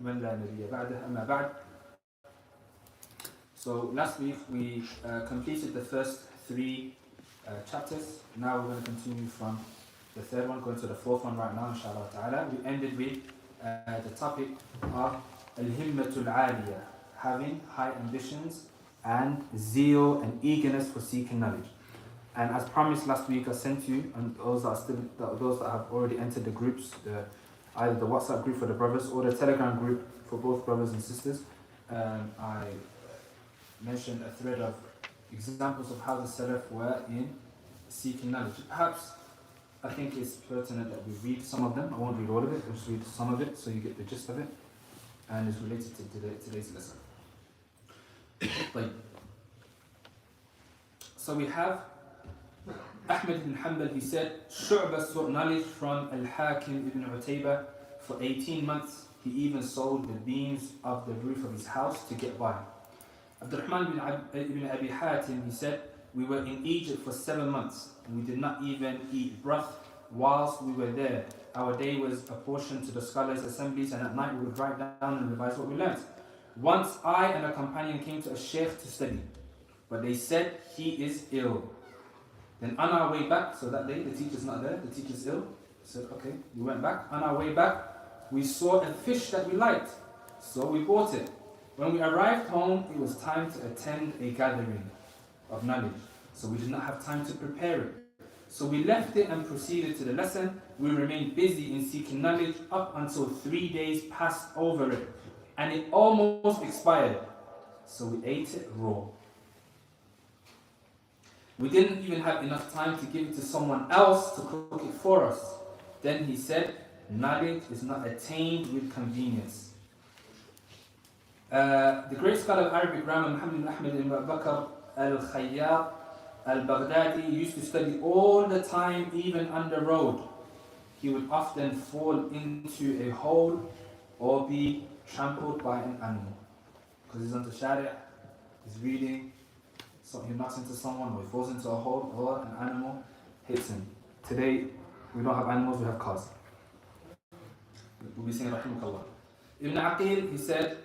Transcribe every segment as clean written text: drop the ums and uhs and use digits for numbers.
من لا نبي بعده أما بعد. So last week we completed the first three chapters. Now we're going to continue from the third one, going to the fourth one right now, inshallah ta'ala. We ended with the topic of al-himmatul aliyah, having high ambitions and zeal and eagerness for seeking knowledge. And as promised last week, I sent you, and those that have already entered the groups, either the WhatsApp group for the brothers or the Telegram group for both brothers and sisters. I mentioned a thread of examples of how the Salaf were in seeking knowledge. Perhaps I think it's pertinent that we read some of them. I won't read all of it, I'll just read some of it so you get the gist of it, and it's related to today's lesson. So we have Ahmed ibn Hanbal. He said, Shu'bah sought knowledge from al-Hakim ibn Utaybah for 18 months. He even sold the beams of the roof of his house to get by. Abdurrahman ibn Abi Hatim, he said, we were in Egypt for 7 months and we did not even eat broth whilst we were there. Our day was apportioned to the scholars' assemblies, and at night we would write down and revise what we learnt. Once I and a companion came to a sheikh to study, but they said he is ill. Then on our way back, so that day the teacher's not there, the teacher's ill. We said, okay, we went back. On our way back, we saw a fish that we liked, so we bought it. When we arrived home, it was time to attend a gathering of knowledge, so we did not have time to prepare it. So we left it and proceeded to the lesson. We remained busy in seeking knowledge up until 3 days passed over it, and it almost expired. So we ate it raw. We didn't even have enough time to give it to someone else to cook it for us. Then he said, knowledge is not attained with convenience. The great scholar of Arabic grammar, Mahamed ibn Ahmed ibn Bakr al-Khayyat al-Baghdadi, used to study all the time, even on the road. He would often fall into a hole or be trampled by an animal. Because he's on the sharia, he's reading, so he knocks into someone, or he falls into a hole, or an animal hits him. Today, we don't have animals, we have cars. We'll be saying Rahimakallah. Ibn Aqil, he said,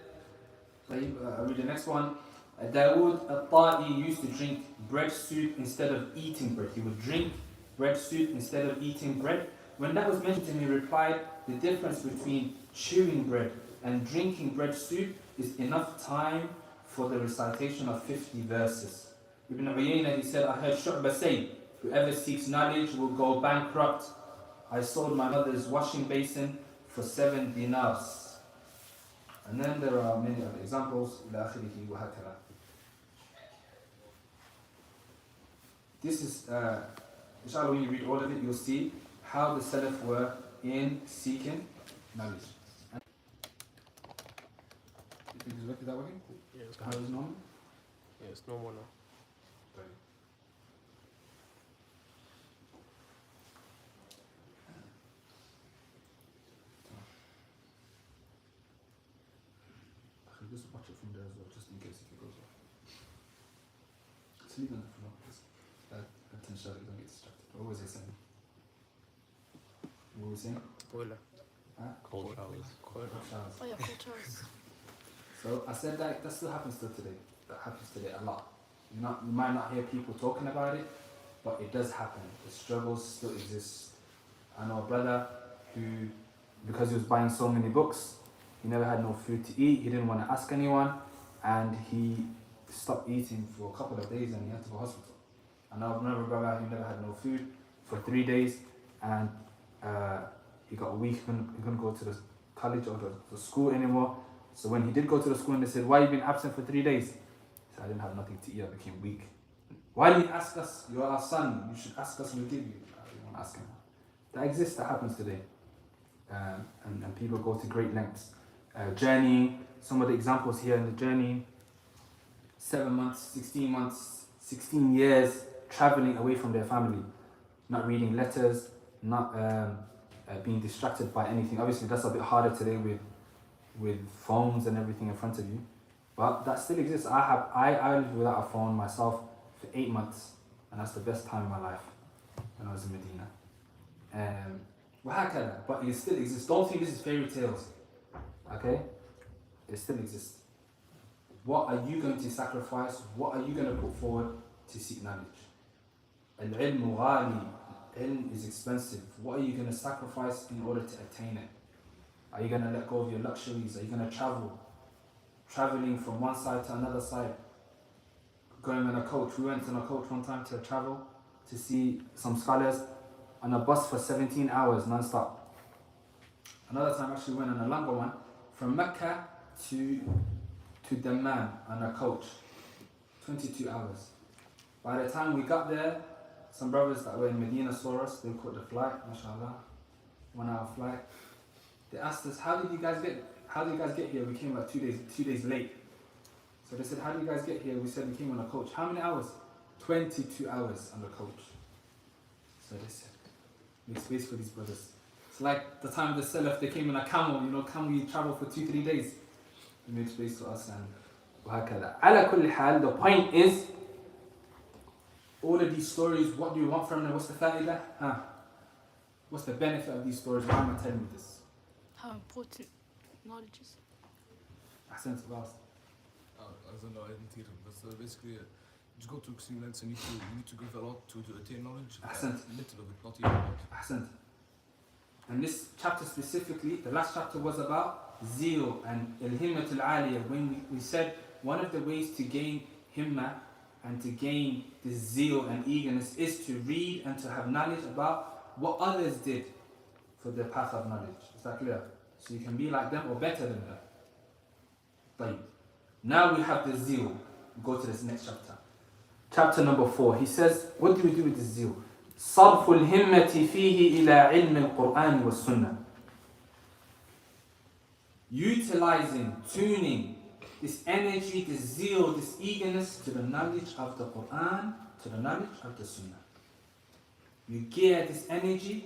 I'll read the next one. Dawood al-Ta'i used to drink bread soup instead of eating bread. He would drink bread soup instead of eating bread. When that was mentioned to him, he replied, the difference between chewing bread and drinking bread soup is enough time for the recitation of 50 verses. Ibn Uyayna, he said, I heard Shu'bah say, whoever seeks knowledge will go bankrupt. I sold my mother's washing basin for 7 dinars. And then there are many other examples. This is, inshallah, when you read all of it, you'll see how the Salaf were in seeking knowledge. You think it's that working? Yeah, it's How is it normal? Yeah, it's normal now. Right. Just watch it from there as well, just in case if it goes off. Just leave it on the floor, just attention, don't get distracted. What was he saying? What was he saying? Boiler. Huh? Cold showers. Cold Showers. Oh yeah, cold showers. So I said that still happens still today. That happens today a lot. You might not hear people talking about it, but it does happen. The struggles still exist. I know a brother who, because he was buying so many books, he never had no food to eat, he didn't want to ask anyone, and he stopped eating for a couple of days and he had to go to hospital. I know another brother who never had no food for 3 days, and he got weak, he couldn't go to the college or the school anymore. So when he did go to the school and they said, why have you been absent for 3 days? He said, I didn't have nothing to eat, I became weak. Why did you ask us? You are our son, you should ask us and we'll give you. I didn't want to ask him. That exists, that happens today. And people go to great lengths. Journeying, some of the examples here in the journey, 7 months, 16 years traveling away from their family, not reading letters, not being distracted by anything. Obviously that's a bit harder today with phones and everything in front of you, but that still exists. I lived without a phone myself for 8 months, and that's the best time of my life when I was in Medina. But it still exists. Don't think this is fairy tales. Okay? It still exists. What are you going to sacrifice? What are you going to put forward to seek knowledge? Al-ilmu ghali. Ilm is expensive. What are you going to sacrifice in order to attain it? Are you going to let go of your luxuries? Are you going to travel? Traveling from one side to another side. Going on a coach. We went on a coach one time to travel to see some scholars on a bus for 17 hours non-stop. Another time actually went on a longer one from Mecca to Dammam on a coach. 22 hours. By the time we got there, some brothers that were in Medina saw us. They caught the flight, mashallah, 1 hour flight. They asked us, how did you guys get here? We came like 2 days late. So they said, how did you guys get here? We said we came on a coach. How many hours? 22 hours on the coach. So they said, make space for these brothers. It's like the time of the Salih, they came on a camel. Camel you travel for 2-3 days. They made space for us and وهكذا. على كل حال, the point is, all of these stories, what do you want from them? What's the fa'idah? What's the benefit of these stories? Why am I telling you this? How important knowledge is. أحسنت خلاص. I don't know, I didn't hear him, but basically, just go to extreme lengths and you need to give a lot to attain knowledge. أحسنت. Little of it, not even a lot. أحسنت. And this chapter specifically, the last chapter was about zeal and al-himmat al-aliyah. When we said one of the ways to gain himma and to gain this zeal and eagerness is to read and to have knowledge about what others did for the path of knowledge. Is that clear? So you can be like them or better than them. طيب. Now we have the zeal. Go to this next chapter. Chapter number 4. He says, what do we do with this zeal? صرف الهمة فيه إلى علم القرآن والسنة. Utilizing, tuning this energy, this zeal, this eagerness to the knowledge of the Quran, to the knowledge of the Sunnah. You gear this energy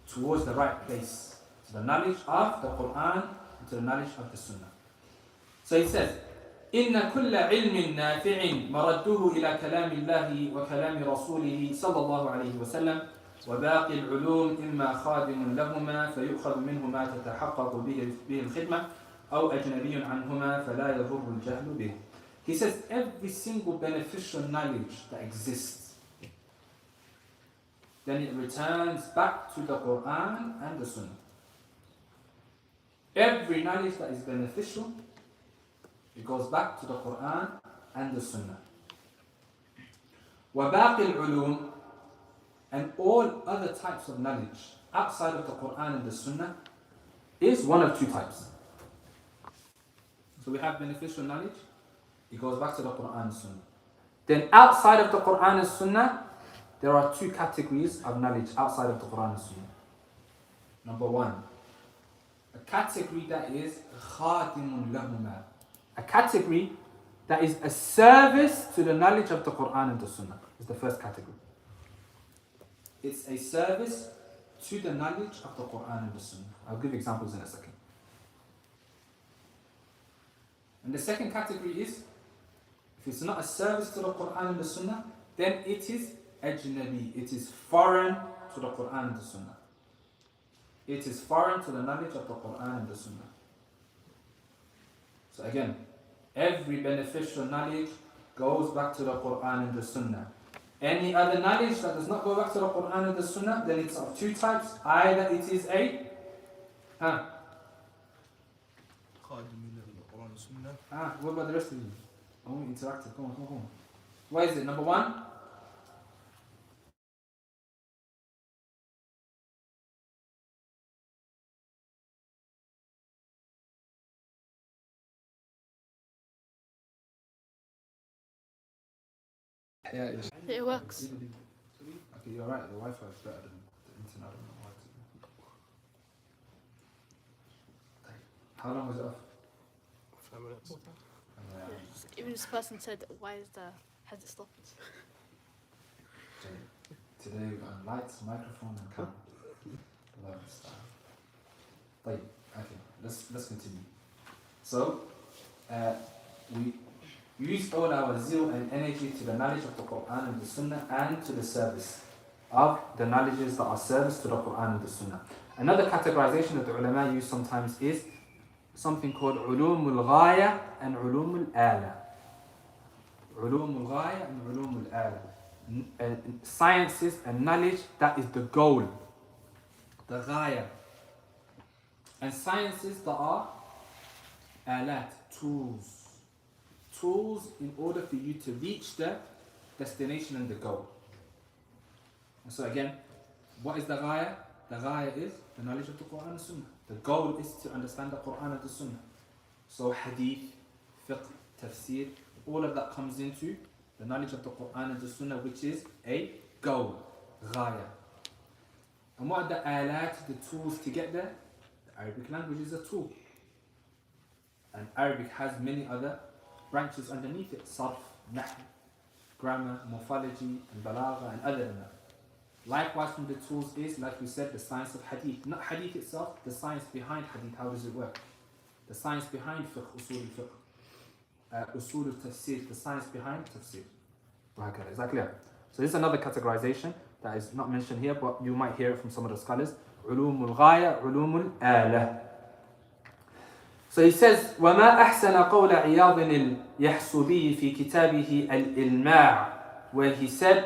towards the right place, to the knowledge of the Quran and to the knowledge of the Sunnah. So he says, إن كل علم نافع مرده إلى كلام الله وكلام رسوله صلى الله عليه وسلم وباقي العلوم إما خادم لهما فيؤخذ منه ما تتحقق به الخدمة أو أجنبي عنهما فلا يضر الجهل به. He says every single beneficial knowledge that exists, then it returns back to the Quran and the Sunnah. Every knowledge that is beneficial, it goes back to the Quran and the Sunnah. وَبَاقِي الْعُلُومِ, and all other types of knowledge outside of the Quran and the Sunnah is one of two types. So we have beneficial knowledge, it goes back to the Quran and Sunnah. Then outside of the Quran and Sunnah, there are two categories of knowledge outside of the Quran and Sunnah. Number one, a category that is خَادِمٌ لَهُمَا, a category that is a service to the knowledge of the Quran and the Sunnah. Is the first category. It's a service to the knowledge of the Quran and the Sunnah. I'll give examples in a second. And the second category is, if it's not a service to the Quran and the Sunnah, then it is ajnabi, it is foreign to the Quran and the Sunnah. It is foreign to the knowledge of the Quran and the Sunnah. So again, every beneficial knowledge goes back to the Quran and the Sunnah. Any other knowledge that does not go back to the Quran and the Sunnah, then it's of two types. Either it is a what about the rest of you? Only interactive. Come on. What is it? Number one? Yeah, It works. Okay, you're right. The Wi-Fi is better than the internet. I don't know why. How long was it off? 5 minutes. Even this person said, has it stopped? Today we got lights, microphone, and camera. Love this stuff. But okay, let's continue. So, we use all our zeal and energy to the knowledge of the Quran and the Sunnah and to the service of the knowledges that are service to the Quran and the Sunnah. Another categorization that the ulama use sometimes is something called علوم الغاية and علوم الآلة. علوم الغاية and علوم الآلة. Sciences and knowledge, that is the goal. The غاية. And sciences that are آلات, tools. Tools in order for you to reach the destination and the goal. And so again, what is the غاية? The غاية is the knowledge of the Quran and Sunnah. The goal is to understand the Quran and the Sunnah. So hadith, fiqh, tafsir, all of that comes into the knowledge of the Quran and the Sunnah, which is a goal, غاية. And what are the alat, the tools to get there? The Arabic language is a tool. And Arabic has many other branches underneath it. Sarf, nahm, grammar, morphology, and balagha, and other than that. Likewise from the tools is, like we said, the science of hadith. Not hadith itself, the science behind hadith, how does it work? The science behind fiqh, usul al-fiqh, usul al-tafsir, the science behind tafsir. Is that clear? So this is another categorization that is not mentioned here, but you might hear it from some of the scholars. علوم الغاية, علوم الآلة. So he says, وما أحسن قول عياض اليحسبي في كتابه الإلماع, where he said,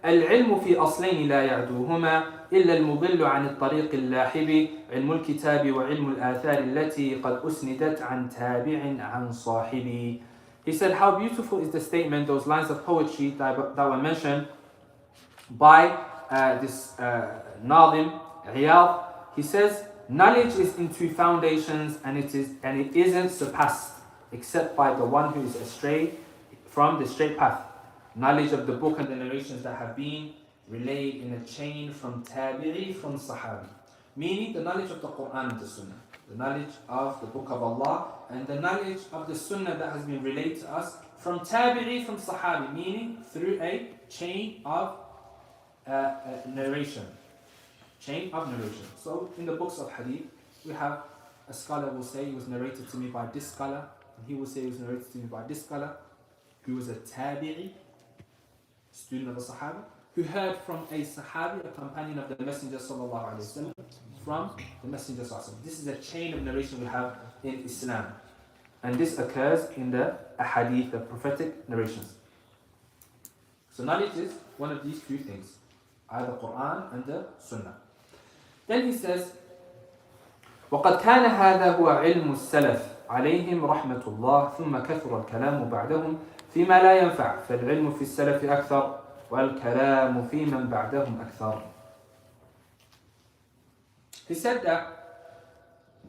العلم في أصلين لا يعدوهما إلا المضل عن الطريق اللاحب علم الكتاب وعلم الآثار التي قد أسندت عن تابع عن صاحبي. He said, how beautiful is the statement, those lines of poetry that were mentioned by this Nadim, Iyad. He says, knowledge is in two foundations and it isn't surpassed except by the one who is astray from the straight path. Knowledge of the book and the narrations that have been relayed in a chain from tabi'i, from sahabi. Meaning the knowledge of the Quran and the Sunnah. The knowledge of the book of Allah and the knowledge of the Sunnah that has been relayed to us from tabi'i, from sahabi. Meaning through a chain of narration. Chain of narration. So in the books of hadith, we have a scholar will say it was narrated to me by this scholar, and he will say it was narrated to me by this scholar, who was a tabi'i, student of a Sahaba, who heard from a Sahabi, a companion of the Messenger sallallahu alaihi wasallam, from the Messenger sallallahu alaihi wasallam. This is a chain of narration we have in Islam, and this occurs in the ahadith, the prophetic narrations. So knowledge is one of these two things, either Quran and the Sunnah. Then he says, وقد كان هذا هو علم السلف عليهم رحمة الله ثم كثر الكلام بعدهم فيما لا ينفع فالعلم في السلف أكثر والكلام في من بعدهم أكثر. He said that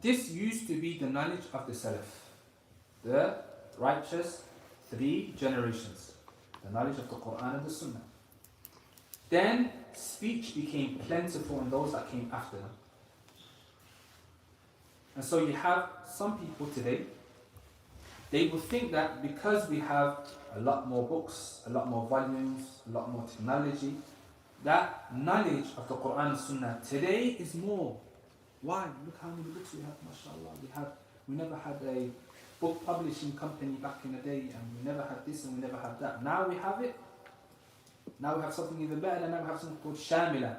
this used to be the knowledge of the Salaf, the righteous 3 generations, the knowledge of the Quran and the Sunnah. Then speech became plentiful in those that came after them. And so you have some people today, they will think that because we have a lot more books, a lot more volumes, a lot more technology, that knowledge of the Quran and Sunnah today is more. Why? Look how many books we have, mashallah. We never had a book publishing company back in the day, and we never had this and we never had that. Now we have it. Now we have something even better, and now we have something called Shamila,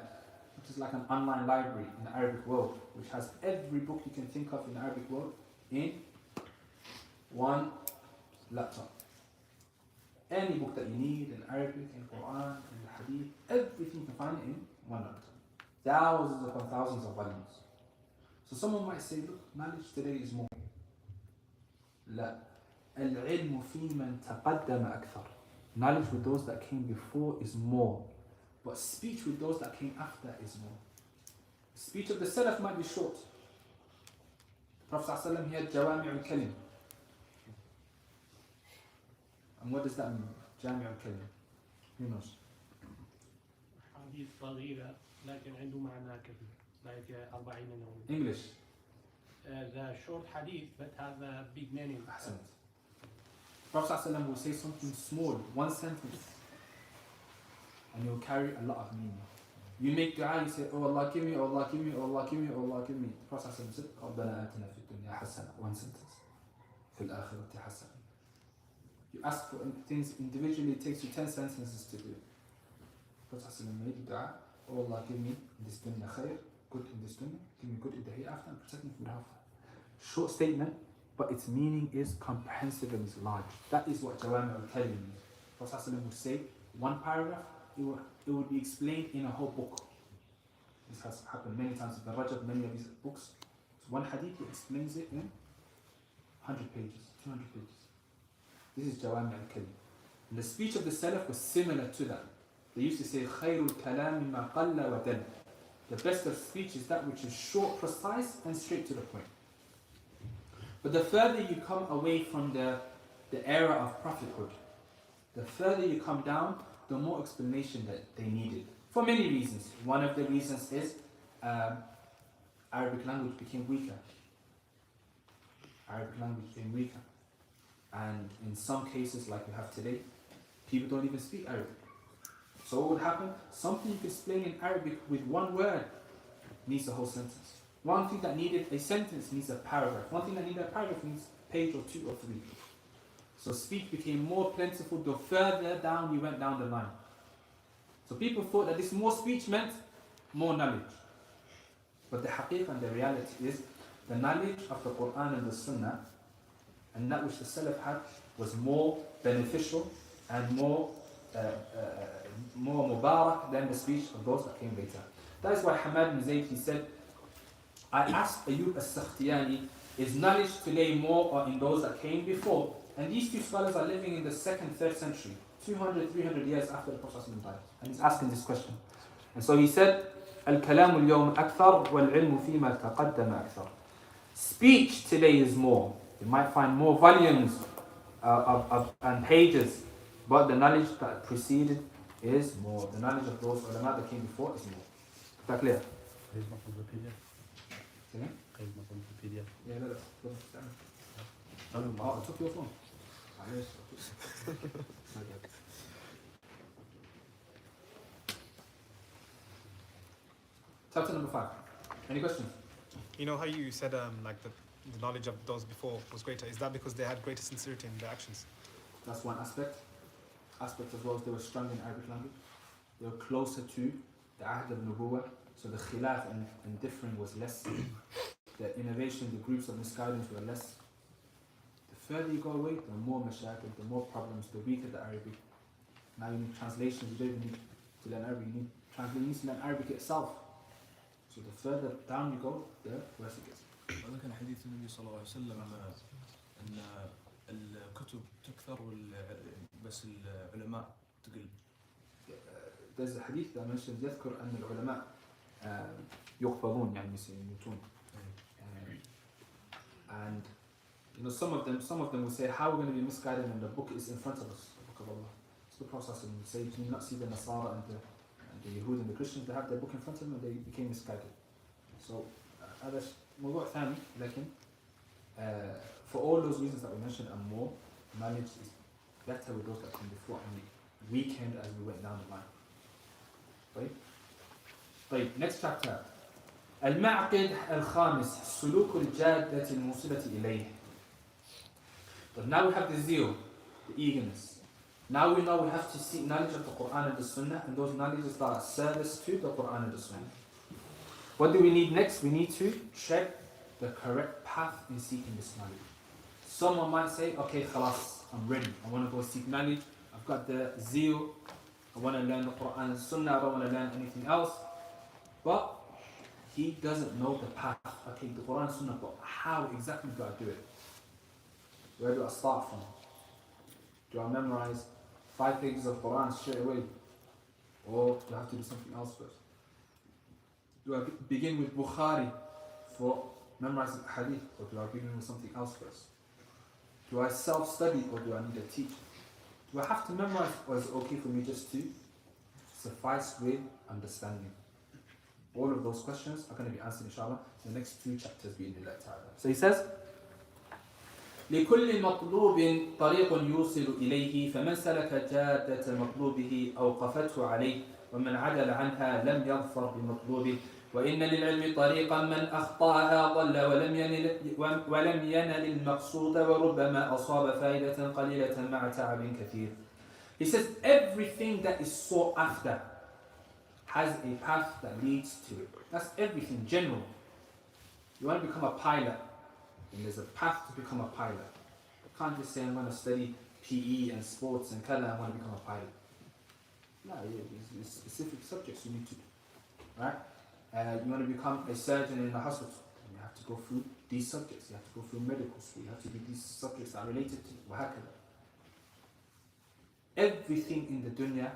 which is like an online library in the Arabic world, which has every book you can think of in the Arabic world in one laptop. Any book that you need in Arabic, in Quran, in the Hadith, everything you can find it in one laptop. Thousands upon thousands of volumes. So someone might say, look, knowledge today is more. لا. العلم في من تقدم أكثر. Knowledge with those that came before is more. But speech with those that came after is more. The speech of the Salaf might be short. The Prophet ﷺ, he had Jawami al-Kalim. And what does that mean? Jami al-Kalim. Who knows? حديث صغيرة لكن عنده معنى كبير. Like 40 نووي. English. The short hadith but has a big meaning. Ahsant. Prophet ﷺ will say something small, one sentence, and you'll carry a lot of meaning. You make dua, you say, oh Allah give me, oh Allah give me, oh Allah give me, oh Allah give me. The Prophet ﷺ said, رَبَّنَا آتِنَا فِي الدُّنْيَا حَسَنَةً, one sentence. فِي الْآخِرَةِ حَسَنَةً. You ask for things individually, it takes you 10 sentences to do. The Prophet ﷺ made dua, oh Allah give me in this dunya khair, good in this dunya, give me good in the hereafter, and protect me from the hellfire. short statement, but its meaning is comprehensive and is large. That is what Jawami al-Kalim means. Prophet would say, one paragraph, it would be explained in a whole book. This has happened many times in the Rajab, many of these books. So one hadith, he explains it in 100 pages, 200 pages. This is Jawami al-Kalim. And the speech of the Salaf was similar to that. They used to say, خَيْرُ الْكَلَامِ مَا قَلَّ وَدَلَّ. The best of speech is that which is short, precise, and straight to the point. But the further you come away from the era of prophethood, the further you come down, the more explanation that they needed. For many reasons. One of the reasons is Arabic language became weaker. Arabic language became weaker. And in some cases, like we have today, people don't even speak Arabic. So what would happen? Something you can explain in Arabic with one word needs a whole sentence. One thing that needed a sentence needs a paragraph. One thing that needed a paragraph needs a page or 2 or 3. So speech became more plentiful the further down you went down the line. So people thought that this more speech meant more knowledge. But the haqiqah and the reality is the knowledge of the Quran and the Sunnah and that which the Salaf had was more beneficial and more mubarak than the speech of those that came later. That is why Hamad bin Zayd, he said, I asked Ayyub as-Sakhtiyani, is knowledge today more or in those that came before? And these two scholars are living in the 2nd, 3rd century, 200, 300 years after the Prophet died. And he's asking this question. And so he said, الكلام اليوم أكثر والعلم فيما تقدم أكثر. Speech today is more. You might find more volumes and pages, but the knowledge that preceded is more. The knowledge of those ulama that came before is more. Is that clear? Yeah, no. Oh, I took your phone. Chapter number 5. Any questions? You know how you said like the knowledge of those before was greater. Is that because they had greater sincerity in their actions? That's one aspect. Aspect as well as they were strong in Arabic language. They were closer to the Ahd of Nubuwwah. So the khilaf and differing was less. The innovation, the groups of misguidance were less. The further you go away, the more mashakil, the more problems, the weaker the Arabic. Now you need translations, you don't even need to learn Arabic, you need to learn Arabic itself. So the further down you go, the worse it gets. هذا كان حديث النبي صلى الله عليه وسلم أن الكتب تكثر بس العلماء تقل. There's a hadith that mentions يذكر أن العلماء يقبضون يعني يموتون. And you know some of them will say, how are we going to be misguided when the book is in front of us, the book of Allah. So the Prophet will say, do you not see the Nasara and the Yehud and the Christians, they have their book in front of them and they became misguided. So هذا موضوع ثاني, لكن for all those reasons that we mentioned and more, knowledge is better with those that came before and we weakened as we went down the line. Right? طيب, next chapter. المعقد الخامس سلوك الجادة الموصلة إليه. But now we have the zeal, the eagerness. Now we know we have to seek knowledge of the Quran and the Sunnah, and those knowledges that are service to the Quran and the Sunnah. What do we need next? We need to tread the correct path in seeking this knowledge. Someone might say, okay, khalas, I'm ready. I want to go seek knowledge. I've got the zeal. I want to learn the Quran and the Sunnah. I don't want to learn anything else. But he doesn't know the path. Okay, the Quran and Sunnah, but how exactly do I do it? Where do I start from? Do I memorize 5 pages of Quran straight away? Or do I have to do something else first? Do I begin with Bukhari for memorizing hadith, or do I begin with something else first? Do I self-study, or do I need a teacher? Do I have to memorize, or is it okay for me just to suffice with understanding? All of those questions are going to be answered inshallah in the next 2 chapters being the ta'ala. So he says, لكل مطلوب طريق يوصل إليه فمن سلك جادة مطلوبه أوقفته عليه ومن عدل عنها لم يظفر بمطلوبه وإن للعلم طريقا من أخطأها ضل ولم ينل المقصود وربما أصاب فائدة قليلة مع تعب كثير. He says everything that is sought after has a path that leads to it. That's everything, general. You want to become a pilot. And there's a path to become a pilot. You can't just say I'm going to study PE and sports and colour, I want to become a pilot. No, there's specific subjects you need to do. Right? You want to become a surgeon in a hospital. You have to go through these subjects. You have to go through medical school. You have to do these subjects that are related to وهكذا. Everything in the dunya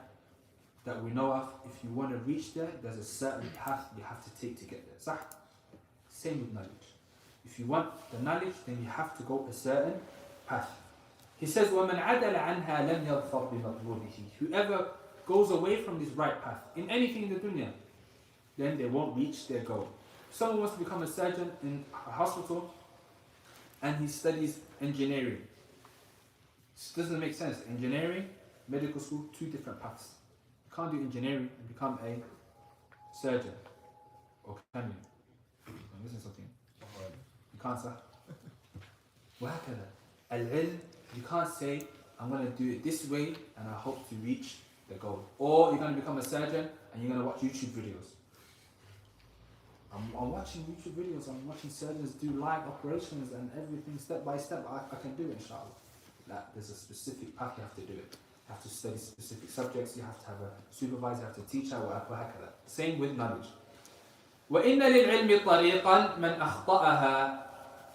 that we know of, if you want to reach there, there's a certain path you have to take to get there. صح? Same with knowledge. If you want the knowledge, then you have to go a certain path. He says, وَمَنْ عَدَلَ عَنْهَا لَمْ يَظْفَرْ بِمَطْلُوبِهِ. Whoever goes away from this right path, in anything in the dunya, then they won't reach their goal. Someone wants to become a surgeon in a hospital, and he studies engineering. This doesn't make sense. Engineering, medical school, two different paths. You can't do engineering and become a surgeon. Or can you? I'm missing something. You can't, sir. وهكذا. Al-ilm, you can't say, I'm going to do it this way and I hope to reach the goal. Or you're going to become a surgeon and you're going to watch YouTube videos. I'm watching YouTube videos, I'm watching surgeons do live operations and everything step by step. I can do it, inshallah. Like, there's a specific path you have to do it. You have to study specific subjects, you have to have a supervisor, you have to teach her, وهكذا. Same with knowledge. وَإِنَّ لِلْعِلْمِ طَرِيقًا مَنْ أَخْطَأَهَا.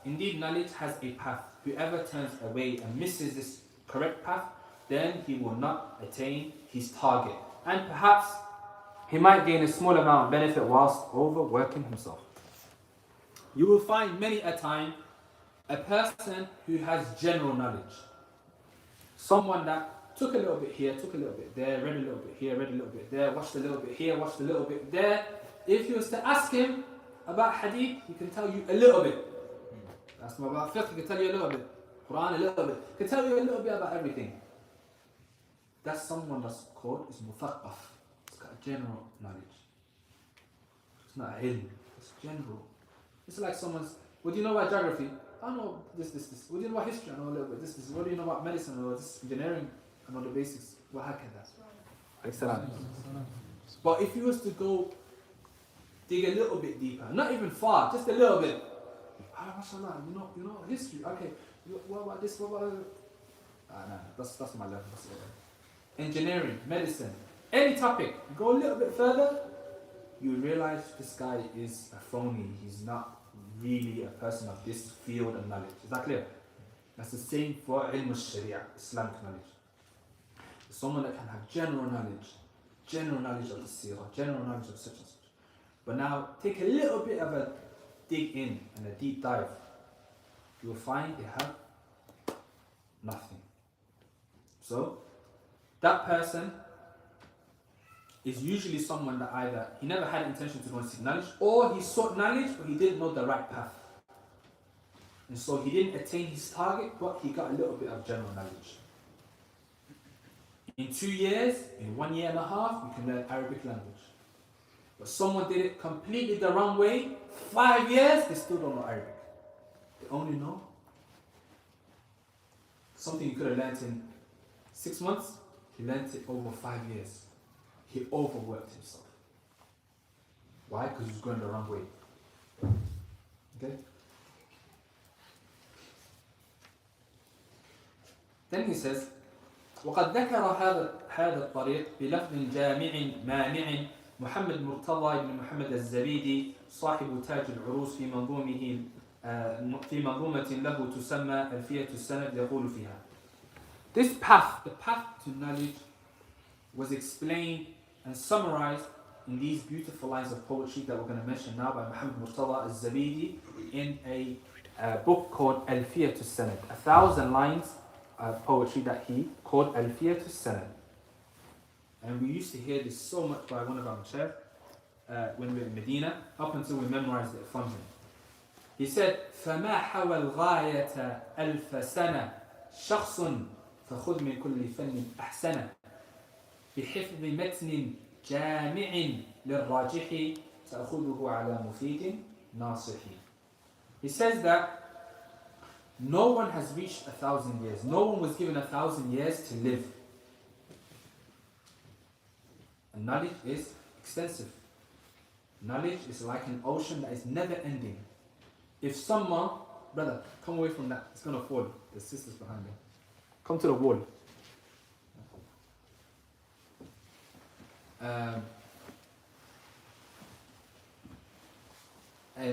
Indeed, knowledge has a path. Whoever turns away and misses this correct path, then he will not attain his target. And perhaps he might gain a small amount of benefit whilst overworking himself. You will find many a time a person who has general knowledge. Someone that took a little bit here, took a little bit there, read a little bit here, read a little bit there, watched a little bit here, watched a little bit there. If you was to ask him about hadith, he can tell you a little bit. Ask him about fiqh, he can tell you a little bit. Quran, a little bit. He can tell you a little bit about everything. That's someone that's called is muthaqqaf. It's got general knowledge. It's not ilm, it's general. It's like someone's, what do you know about geography? I know this. What do you know about history? I know a little bit this. What do you know about medicine or this engineering? I know the basics. وهكذا. Excellent. But if you was to go dig a little bit deeper, not even far, just a little bit. MashaAllah, you know history. Okay, what about this? What about no, that's my level. That's it. Engineering, medicine, any topic. Go a little bit further, you realize this guy is a phony. He's not really a person of this field of knowledge. Is that clear? That's the same for ilm al-sharia, Islamic knowledge. Someone that can have general knowledge of the seerah, general knowledge of such and such. But now take a little bit of a dig in and a deep dive. You will find they have nothing. So that person is usually someone that either he never had intention to go and seek knowledge, or he sought knowledge but he didn't know the right path. And so he didn't attain his target, but he got a little bit of general knowledge. In 2 years, in 1 year and a half, you can learn Arabic language. But someone did it completely the wrong way, 5 years, they still don't know Arabic. They only know something you could have learned in 6 months, he learned it over 5 years. He overworked himself. Why? Because he was going the wrong way. Okay? Then he says, وقد ذكر هذا الطريق بلفظ جامع مانع محمد مرتضى بن محمد الزبيدي صاحب تاج العروس في منظومة له تسمى ألفية السند يقول فيها. This path, the path to knowledge, was explained and summarized in these beautiful lines of poetry that we're going to mention now by Mahamed Murtada al-Zabidi in a book called Alfiyat al-Sanad, 1,000 lines of poetry that he called Alfiyat al-Sanad. And we used to hear this so much by one of our mashayikh when we were in Medina, up until we memorized it from him. He said, فَمَا حَوَى الْغَايَةَ أَلْفَ سَنَةٍ شَخْصٌ فَخُذْ مِنْ كُلِّ فَنٍ أَحْسَنَ بحفظ متن جامع للراجح تأخذه على مفيد ناصح. He says that no one has reached 1,000 years. No one was given 1,000 years to live. And knowledge is extensive. Knowledge is like an ocean that is never ending. If someone brother, come away from that. It's gonna fall. The sister's behind me. Come to the wall. And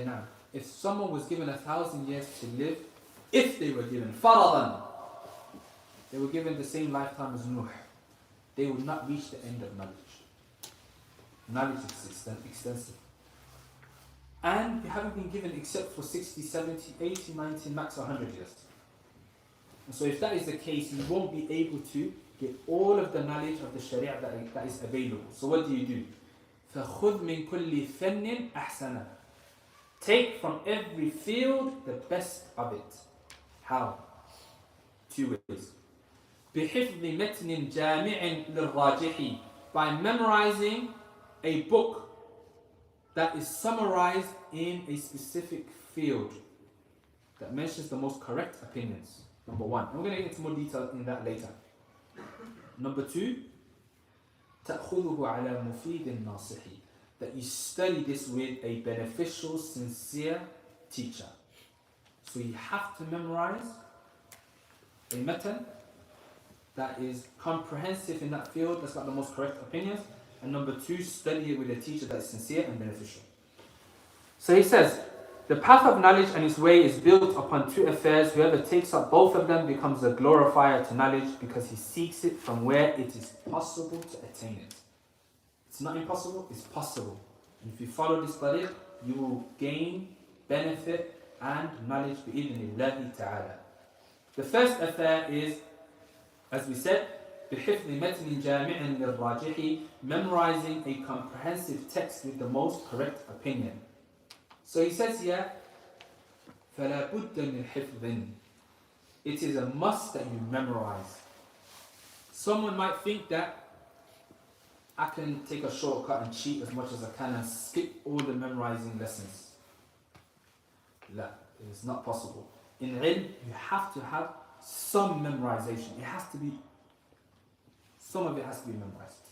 now, if someone was given 1,000 years to live, if they were given faradan, they were given the same lifetime as Nuh, they would not reach the end of knowledge. Knowledge is extensive. And you haven't been given except for 60, 70, 80, 90, max 100 years. And so if that is the case, you won't be able to get all of the knowledge of the Sharia that is available. So what do? فَخُذْ مِنْ كُلِّ فَنٍ أَحْسَنًا. Take from every field the best of it. How? 2 ways. بِحِفْظِ مَتْنٍ جَامِعٍ لِلرَّاجِحِ. By memorizing a book that is summarized in a specific field that mentions the most correct opinions. Number 1. And we're going to get into more detail in that later. Number 2. تأخذه على مفيد ناصح. That you study this with a beneficial, sincere teacher. So you have to memorize a matan that is comprehensive in that field, that's got the most correct opinions. And number 2, study it with a teacher that is sincere and beneficial. So he says, the path of knowledge and its way is built upon 2 affairs. Whoever takes up both of them becomes a glorifier to knowledge because he seeks it from where it is possible to attain it. It's not impossible, it's possible. And if you follow this tariq, you will gain benefit and knowledge bi'idhnillahi ta'ala. The first affair is, as we said, بِحِفْظِ مَتْنٍ جَامِعٍ لِلرَّاجِحِ, memorizing a comprehensive text with the most correct opinion. So he says here, فَلَا بُدَّ مِنْ حِفْظٍ. It is a must that you memorize. Someone might think that I can take a shortcut and cheat as much as I can and skip all the memorizing lessons. La, it is not possible. In ilm, you have to have some memorization. It has to be, some of it has to be memorized.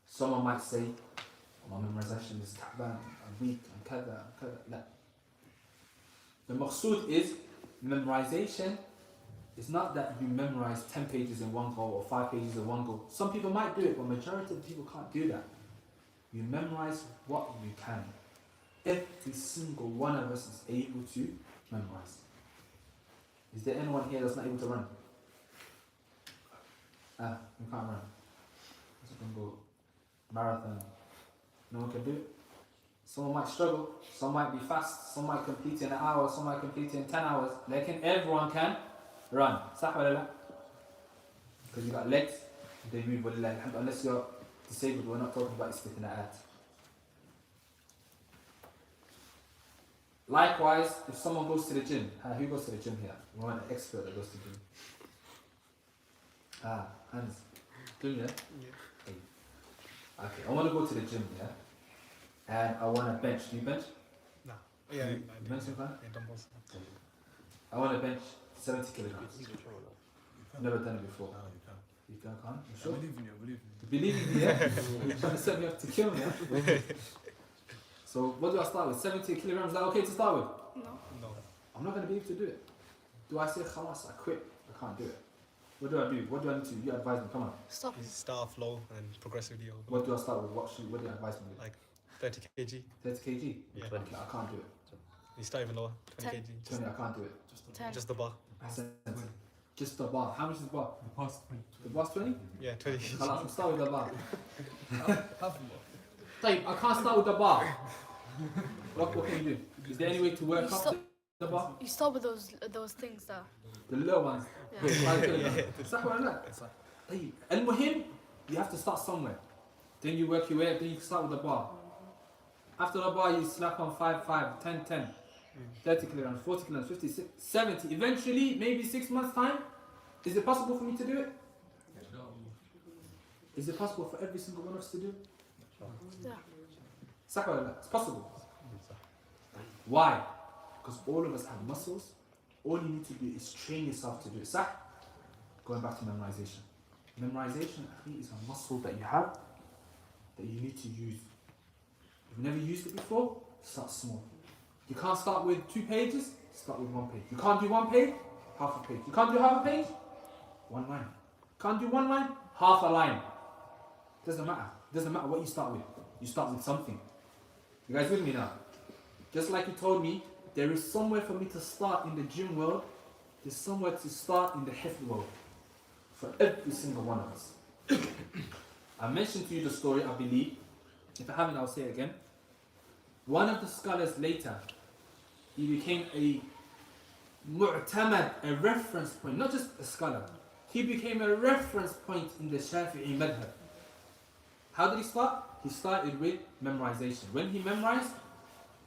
Someone might say, my memorization is ta'ban, I'm weak, I'm kada, la. The maqsood is, memorization is not that you memorize 10 pages in one go or 5 pages in one go. Some people might do it, but majority of people can't do that. You memorize what you can. Every single one of us is able to memorize. Is there anyone here that's not able to run? You can't run. So you can go marathon. No one can do it. Someone might struggle. Some might be fast. Some might complete in an hour. Some might complete in 10 hours. Everyone can run. Sah wa la? Because you got legs, they move. Unless you're disabled, we're not talking about sticking that out. Likewise, if someone goes to the gym, who goes to the gym here? We want an expert that goes to the gym. Hands. Gym, yeah? Hey. Okay, I want to go to the gym, yeah? And I want to bench. Do you bench? No. Yeah, I bench sometimes? Yeah, dumbbells. I want to bench 70 kilograms. I've never done it before. No, you can't. You can't? You sure? I believe in you, I believe in you. You believe in me, yeah? You're trying to set me up to kill me, yeah? So what do I start with? 70 kilograms, is that okay to start with? No. I'm not going to be able to do it. Do I say khalas, I quit? I can't do it. What do I do? What do I need to do? You advise me, come on. Stop. You start off low and progressively over. What do I start with? What do you advise me with? Like 30 kg. 30 kg? Yeah. Okay, I can't do it. You start even lower. 20 10. kg. 20, I can't do it. 10. Just the bar. Just the bar. How much is the bar? The past 20. The bar's 20? Yeah, 20 Khalas, kg. I'll start with the bar. Half a lot. Tayyip, I can't start with the bar. What can you do? Is there any way to work You up stop- to the bar? You start with those things there. The little ones. Yeah. Wait, 5 kilograms. صح ولا لا؟ طيب المهم you have to start somewhere. Then you work your way up, then you start with the bar. After the bar you slap on 5, 5, 10, 10, 30 kilograms, 40 kilograms, 50, 60, 70. Eventually, maybe 6 months time, is it possible for me to do it? Is it possible for every single one of us to do it? Yeah. صح ولا لا? It's possible. Why? Because all of us have muscles. All you need to do is train yourself to do it. صح? Going back to memorization. Memorization actually is a muscle that you have that you need to use. If you've never used it before, start small. You can't start with 2 pages, start with 1 page. You can't do 1 page, half a page. You can't do half a page, 1 line. Can't do 1 line, half a line. Doesn't matter. Doesn't matter what you start with. You start with something. You guys with me now? Just like you told me, there is somewhere for me to start in the gym world. There's somewhere to start in the hifd world. For every single one of us. I mentioned to you the story, I believe. If I haven't, I'll say it again. One of the scholars later, he became a mu'tamad, a reference point, not just a scholar. He became a reference point in the Shafi'i madhab. How did he start? He started with memorization. When he memorized,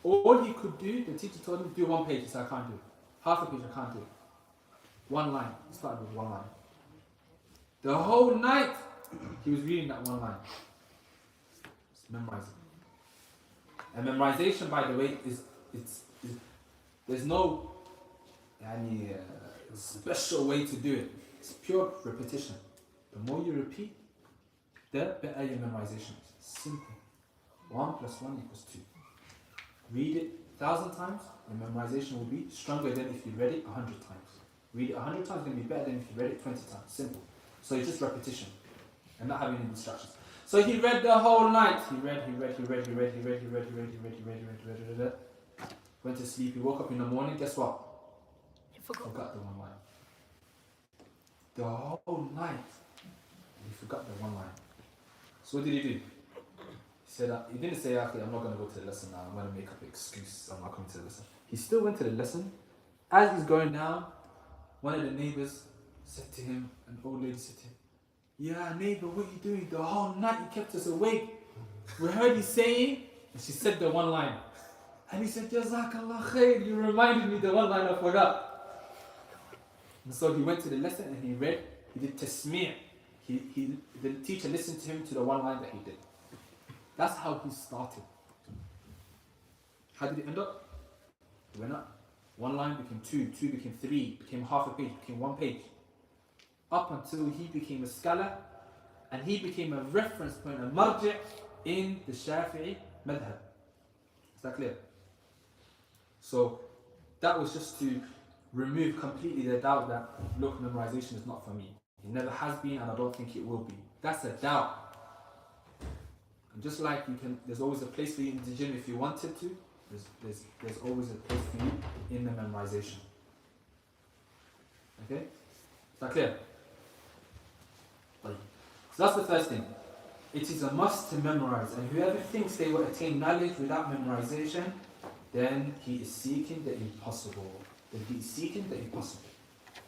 all he could do, the teacher told him, do 1 page. He said, I can't do it. Half a page, I can't do it. 1 line. He started with 1 line. The whole night, he was reading that 1 line. Just memorizing. And memorization, by the way, there's no special way to do it. It's pure repetition. The more you repeat, the better your memorization is. Simple. 1 + 1 = 2. Read it 1,000 times, your memorization will be stronger than if you read it 100 times. Read it 100 times, it's going to be better than if you read it 20 times. Simple. So it's just repetition and not having any distractions. So he read the whole night. He read. Went to sleep. He woke up in the morning. Guess what? He forgot the 1 line. The whole night, he forgot the 1 line. So what did he do? He said, he didn't say, okay, I'm not going to go to the lesson now. I'm going to make up an excuse. I'm not coming to the lesson. He still went to the lesson. As he's going down, one of the neighbors said to him, an old lady said to him, yeah, neighbor, what are you doing? The whole night you kept us awake. We heard you saying, and she said the 1 line. And he said, Jazakallah khair, you reminded me the 1 line I forgot. And so he went to the lesson and he read, he did tasmi'. The teacher listened to him to the 1 line that he did. That's how he started. How did it end up? He went up. 1 line became 2, 2 became 3, became half a page, became 1 page. Up until he became a scholar and he became a reference point, a marji' in the Shafi'i madhab. Is that clear? So that was just to remove completely the doubt that, look, memorization is not for me. It never has been and I don't think it will be. That's a doubt. And just like there's always a place for you in the gym if you wanted to, there's always a place for you in the memorization. Okay? Is that clear? So that's the first thing. It is a must to memorize, and whoever thinks they will attain knowledge without memorization, then he is seeking the impossible.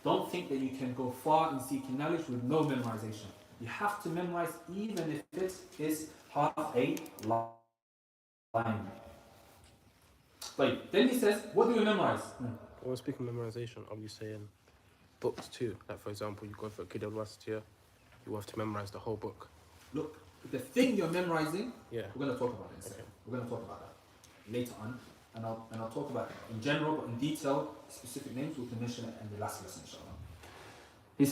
Don't think that you can go far in seeking knowledge with no memorization. You have to memorize even if it is half a line. But then he says, what do we memorize? When we speak of memorization, are we saying books too? Like for example, you go for a kid university, you have to memorize the whole book. Look, the thing you're memorizing, Yeah. we're going to talk about it in a second. Okay. We're going to talk about that later on. And I'll talk about it in general, but in detail, specific names, we can mention it in the last lesson, inshallah. He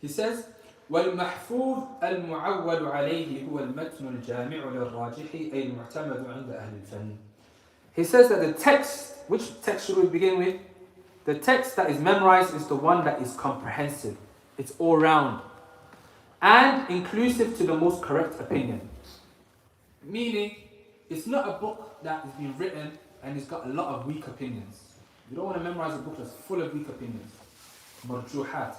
says, والمحفوظ المعول عليه هو المتن الجامع للراجح أي المعتمد عند أهل الفن. He says that the text, which text should we begin with? The text that is memorized is the one that is comprehensive. It's all round. And inclusive to the most correct opinion. Meaning, it's not a book that has been written and it's got a lot of weak opinions. You don't want to memorize a book that's full of weak opinions. Marjuhat.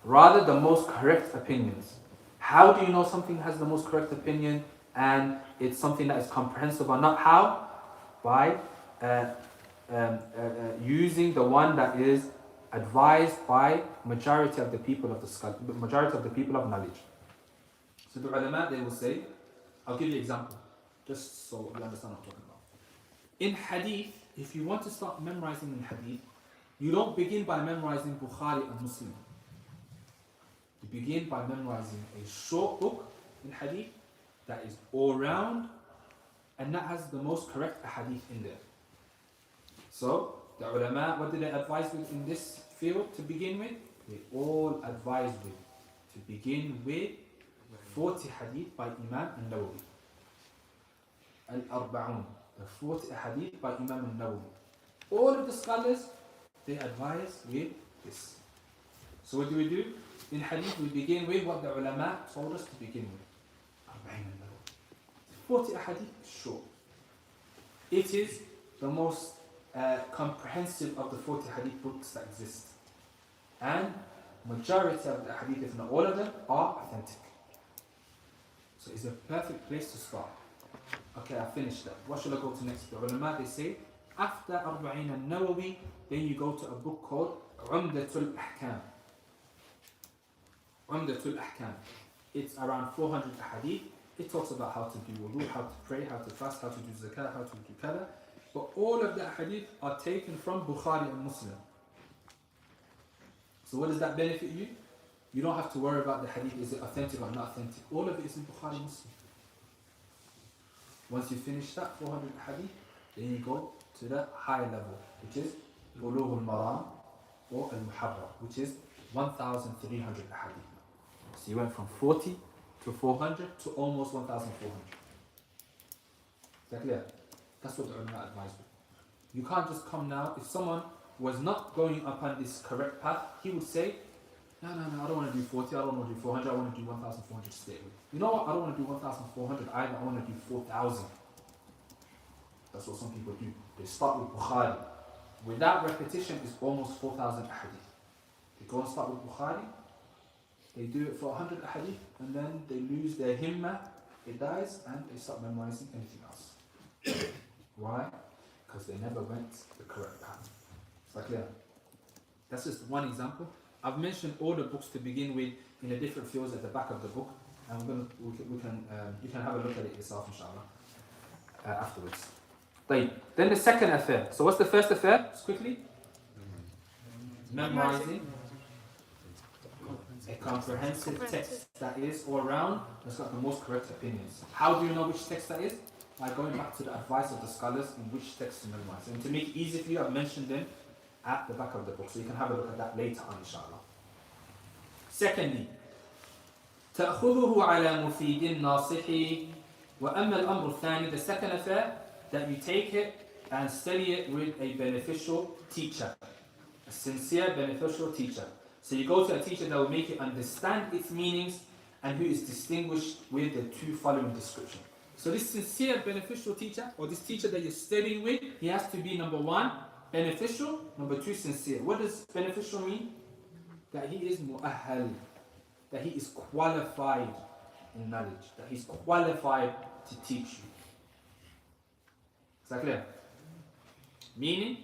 Rather, the most correct opinions. How do you know something has the most correct opinion and it's something that is comprehensive or not? How? By using the one that is advised by majority of the people of knowledge. So the ulama, they will say, I'll give you an example, just so you understand what I'm talking about. In hadith, if you want to start memorizing in hadith, you don't begin by memorizing Bukhari and Muslim. You begin by memorizing a short book in hadith that is all round and that has the most correct hadith in there. So, the ulama, what did they advise with in this field to begin with? They all advise with to begin with 40 hadith by Imam al-Nawawi. Al-Arba'un, the 40 hadith by Imam al-Nawawi. All of the scholars, they advise with this. So what do? In hadith, we begin with what the ulama told us to begin with. 40 hadith is short. It is the most comprehensive of the 40 hadith books that exist. And majority of the hadith, if not all of them, are authentic. So it's a perfect place to start. Okay, I finished that. What should I go to next? The ulama, they say, after Arba'in al-Nawawi, then you go to a book called Umdatul Ahkam. Umdatul Ahkam. It's around 400 hadith. It talks about how to do wudu, how to pray, how to fast, how to do zakat, how to do kada. But all of the hadith are taken from Bukhari and Muslim. So what does that benefit you? You don't have to worry about the hadith, is it authentic or not authentic. All of it is in Bukhari and Muslim. Once you finish that 400 hadith, then you go to the higher level, which is Bulugh al-Maram or al-Muharrar, which is 1,300 hadith. So you went from 40 to 400 to almost 1,400. Is that clear? That's what the ulama advise you. You can't just come now. If someone was not going upon this correct path, he would say, no, I don't want to do 40, I don't want to do 400, I want to do 1,400 to stay with. You know what? I don't want to do 1,400 either, I want to do 4,000. That's what some people do. They start with Bukhari. Without repetition, it's almost 4,000 hadith. They go and start with Bukhari, they do it for 100 hadith, and then they lose their himmah, it dies, and they start memorizing anything else. Why? Because they never went the correct path. Is that clear? That's just one example. I've mentioned all the books to begin with in the different fields at the back of the book, and you can have a look at it yourself, inshallah, afterwards. Then the second affair. So what's the first affair? Just quickly. Memorizing a comprehensive text that is all around, that's got the most correct opinions. How do you know which text that is? By going back to the advice of the scholars in which text to memorize. And to make it easy for you, I've mentioned them at the back of the book, so you can have a look at that later on, inshallah. Secondly, تأخذه على مفيد ناصح وأما الأمر الثاني, the second affair, that you take it and study it with a beneficial teacher, a sincere beneficial teacher. So you go to a teacher that will make you understand its meanings and who is distinguished with the two following descriptions. So this sincere beneficial teacher, or this teacher that you're studying with, he has to be, number one, beneficial, number two, sincere. What does beneficial mean? That he is mu'ahal, that he is qualified in knowledge, that he's qualified to teach you. Is that clear? Meaning,